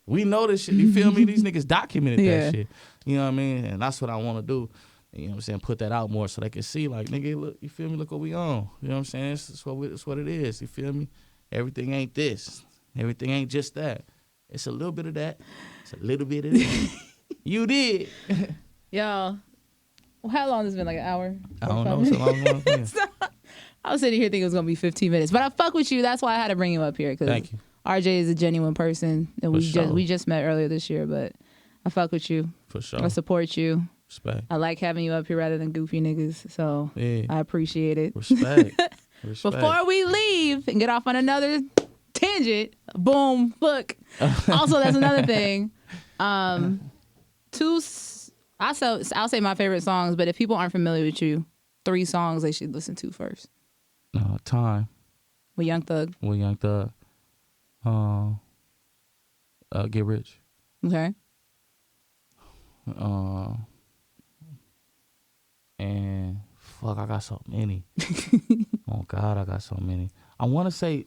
we know this shit? You feel me? These niggas documented that shit. You know what I mean? And that's what I want to do. You know what I'm saying? Put that out more so they can see, like, nigga, look, you feel me? Look what we on. You know what I'm saying? It's what it is. You feel me? Everything ain't this. Everything ain't just that. It's a little bit of that. It's a little bit of this. You did. Y'all, how long has it been? Like an hour? I don't know. It's a long thing. I was sitting here thinking it was going to be 15 minutes. But I fuck with you. That's why I had to bring you up here. Thank you. RJ is a genuine person. And we just met earlier this year. But I fuck with you. For sure. I support you. Respect. I like having you up here rather than goofy niggas. So I appreciate it. Respect. Before we leave and get off on another tangent, boom, fuck. Also, that's another thing. I'll say my favorite songs, but if people aren't familiar with you, 3 songs they should listen to first. Time. With Young Thug. Get Rich. Okay. And fuck, I got so many. Oh God, I got so many. I want to say,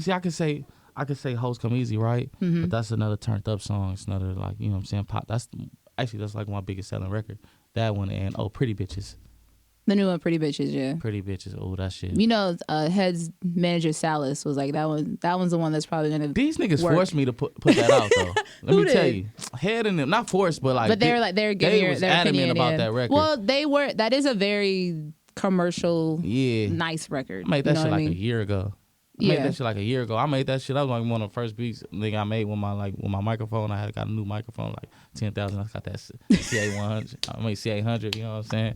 I could say Hoes Come Easy, right? Mm-hmm. But that's another turned up song. It's another, like, you know what I'm saying, pop. That's like my biggest selling record. That one and Pretty Bitches. The new one, Pretty Bitches, yeah. Pretty Bitches, that shit. You know, Head's manager Salas was like, that one's the one that's probably gonna. These niggas forced me to put that out though. Let me tell you, Head and them, not forced, but like. But they're giving they was adamant about that record. Well, that is a very commercial, nice record. I made that shit like a year ago. I made that shit like a year ago. I made that shit. That was like one of the first beats I made with my microphone. I got a new microphone, like 10,000. I got that CA100. I made CA100. You know what I'm saying?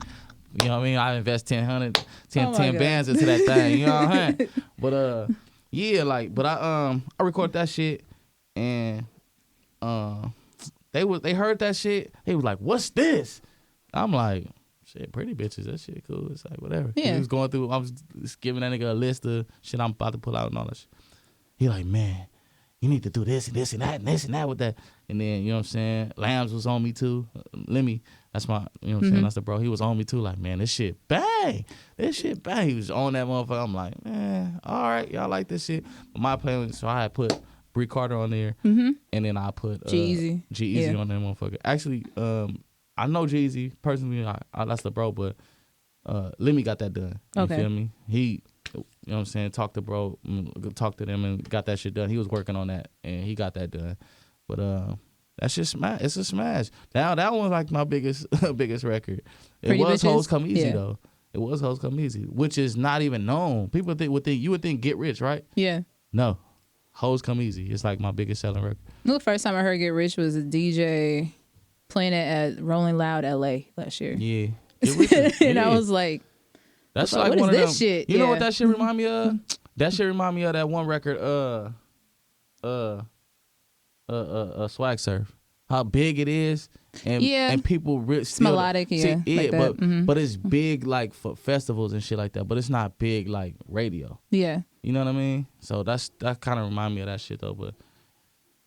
You know what I mean? I invest 10 bands into that thing. You know what I'm saying? But I recorded that shit and they heard that shit. They was like, "What's this?" I'm like, "Shit, Pretty Bitches. That shit cool." It's like whatever. Yeah. He was going through. I was just giving that nigga a list of shit I'm about to pull out and all that shit. He like, "Man, you need to do this and this and that and this and that with that." And then, you know what I'm saying, Lambs was on me too. Lemmy, that's my, you know what I'm saying, that's the bro. He was on me too. Like, man, this shit bang. This shit bang. He was on that motherfucker. I'm like, man, all right, y'all like this shit. But my playlist, so I had put Bree Carter on there, and then I put g-eazy on that motherfucker. Actually, I know g-eazy personally. That's the bro, but Lemmy got that done. You feel me? He, you know what I'm saying, talked to them and got that shit done. He was working on that and he got that done. But that's just smash. It's a smash. Now that one's like my biggest record. It was Hoes Come Easy though. It was Hoes Come Easy, which is not even known. People you would think Get Rich, right? Yeah. No, Hoes Come Easy. It's like my biggest selling record. The first time I heard Get Rich was a DJ playing it at Rolling Loud LA last year. Yeah. And I was like, that's like what one is of this them. shit? You know what that shit remind me of? That shit remind me of that one record. swag surf. How big it is, and people it's melodic, but it's big like for festivals and shit like that. But it's not big like radio. Yeah, you know what I mean. So that kind of remind me of that shit though. But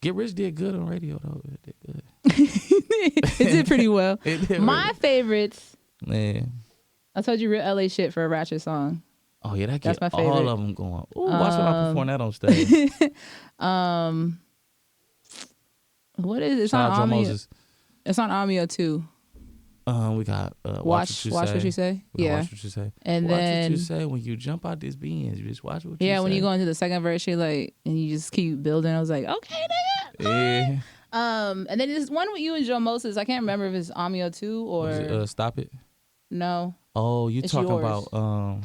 Get Rich did good on radio though. It did good. It did pretty well. My really. favorites. Man, I told you real LA shit for a ratchet song. Oh yeah, that's my favorite. All of them going. Ooh, watch when I perform that on stage. What is it? It's on OMMIO. It's on OMMIO too. We got watch what you say. Yeah, watch what you say. And watch then what you say when you jump out these beans. You just watch what you say. Yeah, when you go into the second verse, you like, and you just keep building. I was like, okay, nigga. Yeah. And then there's one with you and Joe Moses. I can't remember if it's OMMIO too or Was it, Stop It. No. Oh, you it's talking yours. about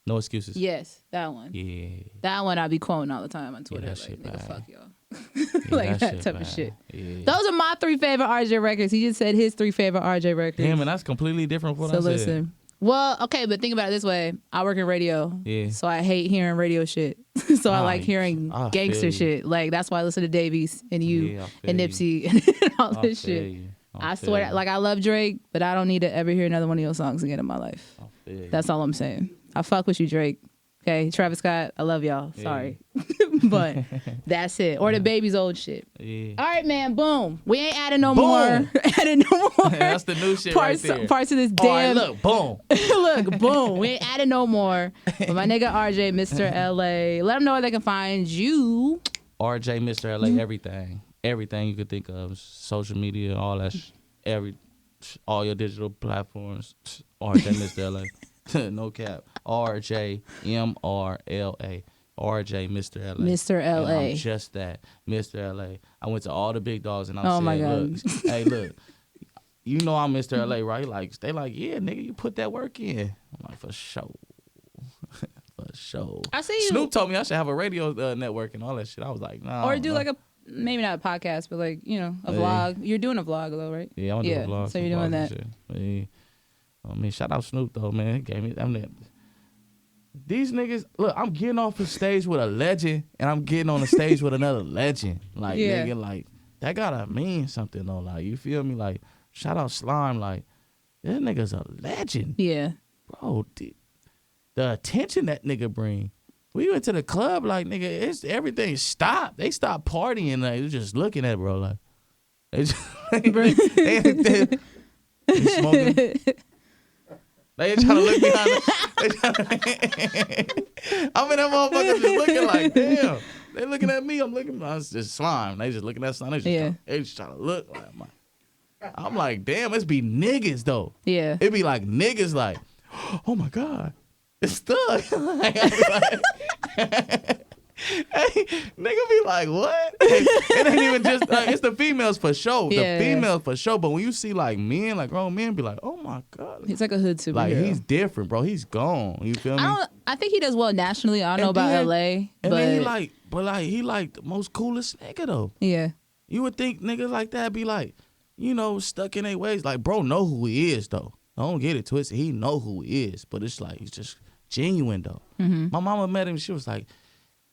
No Excuses. Yes, that one. Yeah. That one I be quoting all the time on Twitter. Yeah, that like, shit nigga, bad. fuck y'all. Yeah, like that type bad. of shit. Yeah. Those are my 3 favorite RJ records. He just said his 3 favorite RJ records. Damn, and that's completely different from what I said. Listen. Well, okay, but think about it this way. I work in radio. Yeah. So I hate hearing radio shit. So I like hearing gangster shit. Like that's why I listen to Davies and you and Nipsey and all this shit. I swear, like I love Drake, but I don't need to ever hear another one of your songs again in my life. That's all I'm saying. I fuck with you, Drake. Okay, Travis Scott, I love y'all. Sorry. But that's it. Or the baby's old shit. Yeah. All right, man, boom. We ain't adding no more. Adding no more. That's the new shit parts, right there. Parts of this damn. All right, look, boom. Look, boom. We ain't adding no more. But my nigga RJ, Mr. LA. Let them know where they can find you. RJ, Mr. LA, everything. Everything you could think of. Social media, all that. All your digital platforms. RJ, Mr. LA. No cap. RJMRLA. RJ, Mr. LA. Mr. LA. And I'm just that. Mr. LA. I went to all the big dogs and I my said, God. look, hey, look, you know I'm Mr. LA, right? Like, they like, yeah, nigga, you put that work in. I'm like, for sure. For sure. I see you. Snoop told me I should have a radio network and all that shit. I was like, nah. Or do like a, maybe not a podcast, but like, you know, a vlog. You're doing a vlog though, right? Yeah, I'm doing a vlog. So you're doing that. Yeah. I mean, shout out Snoop though, man. He gave me. These niggas, look, I'm getting off the stage with a legend, and I'm getting on the stage with another legend. Like, nigga, like that gotta mean something though. Like, you feel me? Like, shout out Slime. Like, this nigga's a legend. Yeah, bro. The attention that nigga bring. We went to the club, like, nigga, it's everything stopped. They stopped partying. Like, they just looking at it, bro. Like, they just they smoking. They trying to look behind I'm in that motherfucker just looking like, damn. They looking at me. I'm looking. I was just Slime. They just looking at Slime. They just trying to look like. I'm like, damn. It's be niggas though. Yeah. It be like niggas like, oh my god, it's stuck. Hey, nigga be like, what? It ain't even just like, it's the females for sure. Yeah, the females for sure. But when you see like men, like grown men, be like, oh my god, he's like a hood superhero. Like he's different, bro. He's gone. You feel me? I think he does well nationally. I don't know about LA, and but then he like the most coolest nigga though. Yeah. You would think niggas like that be like, you know, stuck in their ways. Like, bro, know who he is though. I don't get it twisted. He know who he is, but it's like he's just genuine though. Mm-hmm. My mama met him. She was like,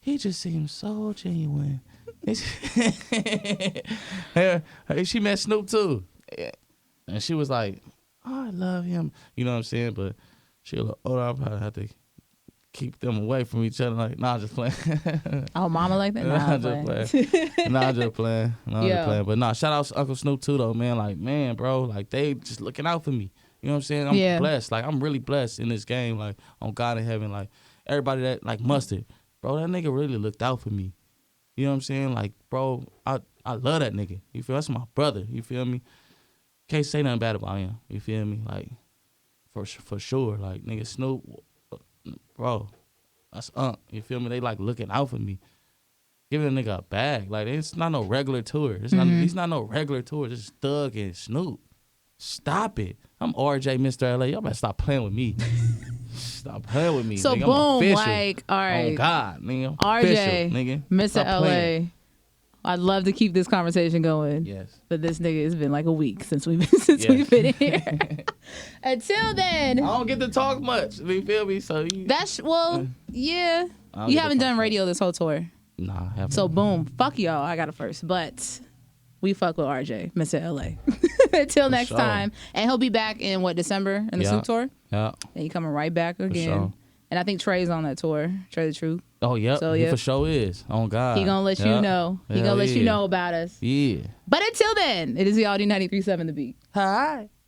he just seems so genuine. She met Snoop too. And she was like, oh, I love him. You know what I'm saying? But she was like, oh, I'll probably have to keep them away from each other. Like, nah, I'm just playing. Oh, mama like that? Nah, I'm just playing. Nah, I'm just playing. But nah, shout out to Uncle Snoop too though, man. Like, man, bro, like they just looking out for me. You know what I'm saying? I'm blessed. Like, I'm really blessed in this game. Like, on God in heaven. Like, everybody that, like, Mustard. Bro, that nigga really looked out for me. You know what I'm saying? Like, bro, I love that nigga. You feel? That's my brother. You feel me? Can't say nothing bad about him. You feel me? Like, for sure. Like, nigga, Snoop, bro, that's you feel me? They like looking out for me. Giving a nigga a bag. Like, it's not no regular tour. He's not no regular tour. Just Thug and Snoop. Stop it. I'm RJ, Mr. LA. Y'all better stop playing with me. Stop playing with me. So nigga. boom, like, all right. Oh God, nigga. RJ, official, nigga. Mr. Stop LA. playing. I'd love to keep this conversation going. Yes. But this nigga, it's been like a week since we've been here. Until then. I don't get to talk much. You feel me? So yeah. You haven't done radio this whole tour. Nah, I haven't. So boom, fuck y'all. I got it first, but we fuck with RJ, Mr. LA. Until next time, and he'll be back in December in the Snoop tour. Yeah. And he coming right back again. Sure. And I think Trey's on that tour. Trey the Truth. Oh yeah, so, he for sure is. Oh God, he gonna let you know. He gonna let you know about us. Yeah. But until then, it is the Audi 93.7 The Beat. Hi.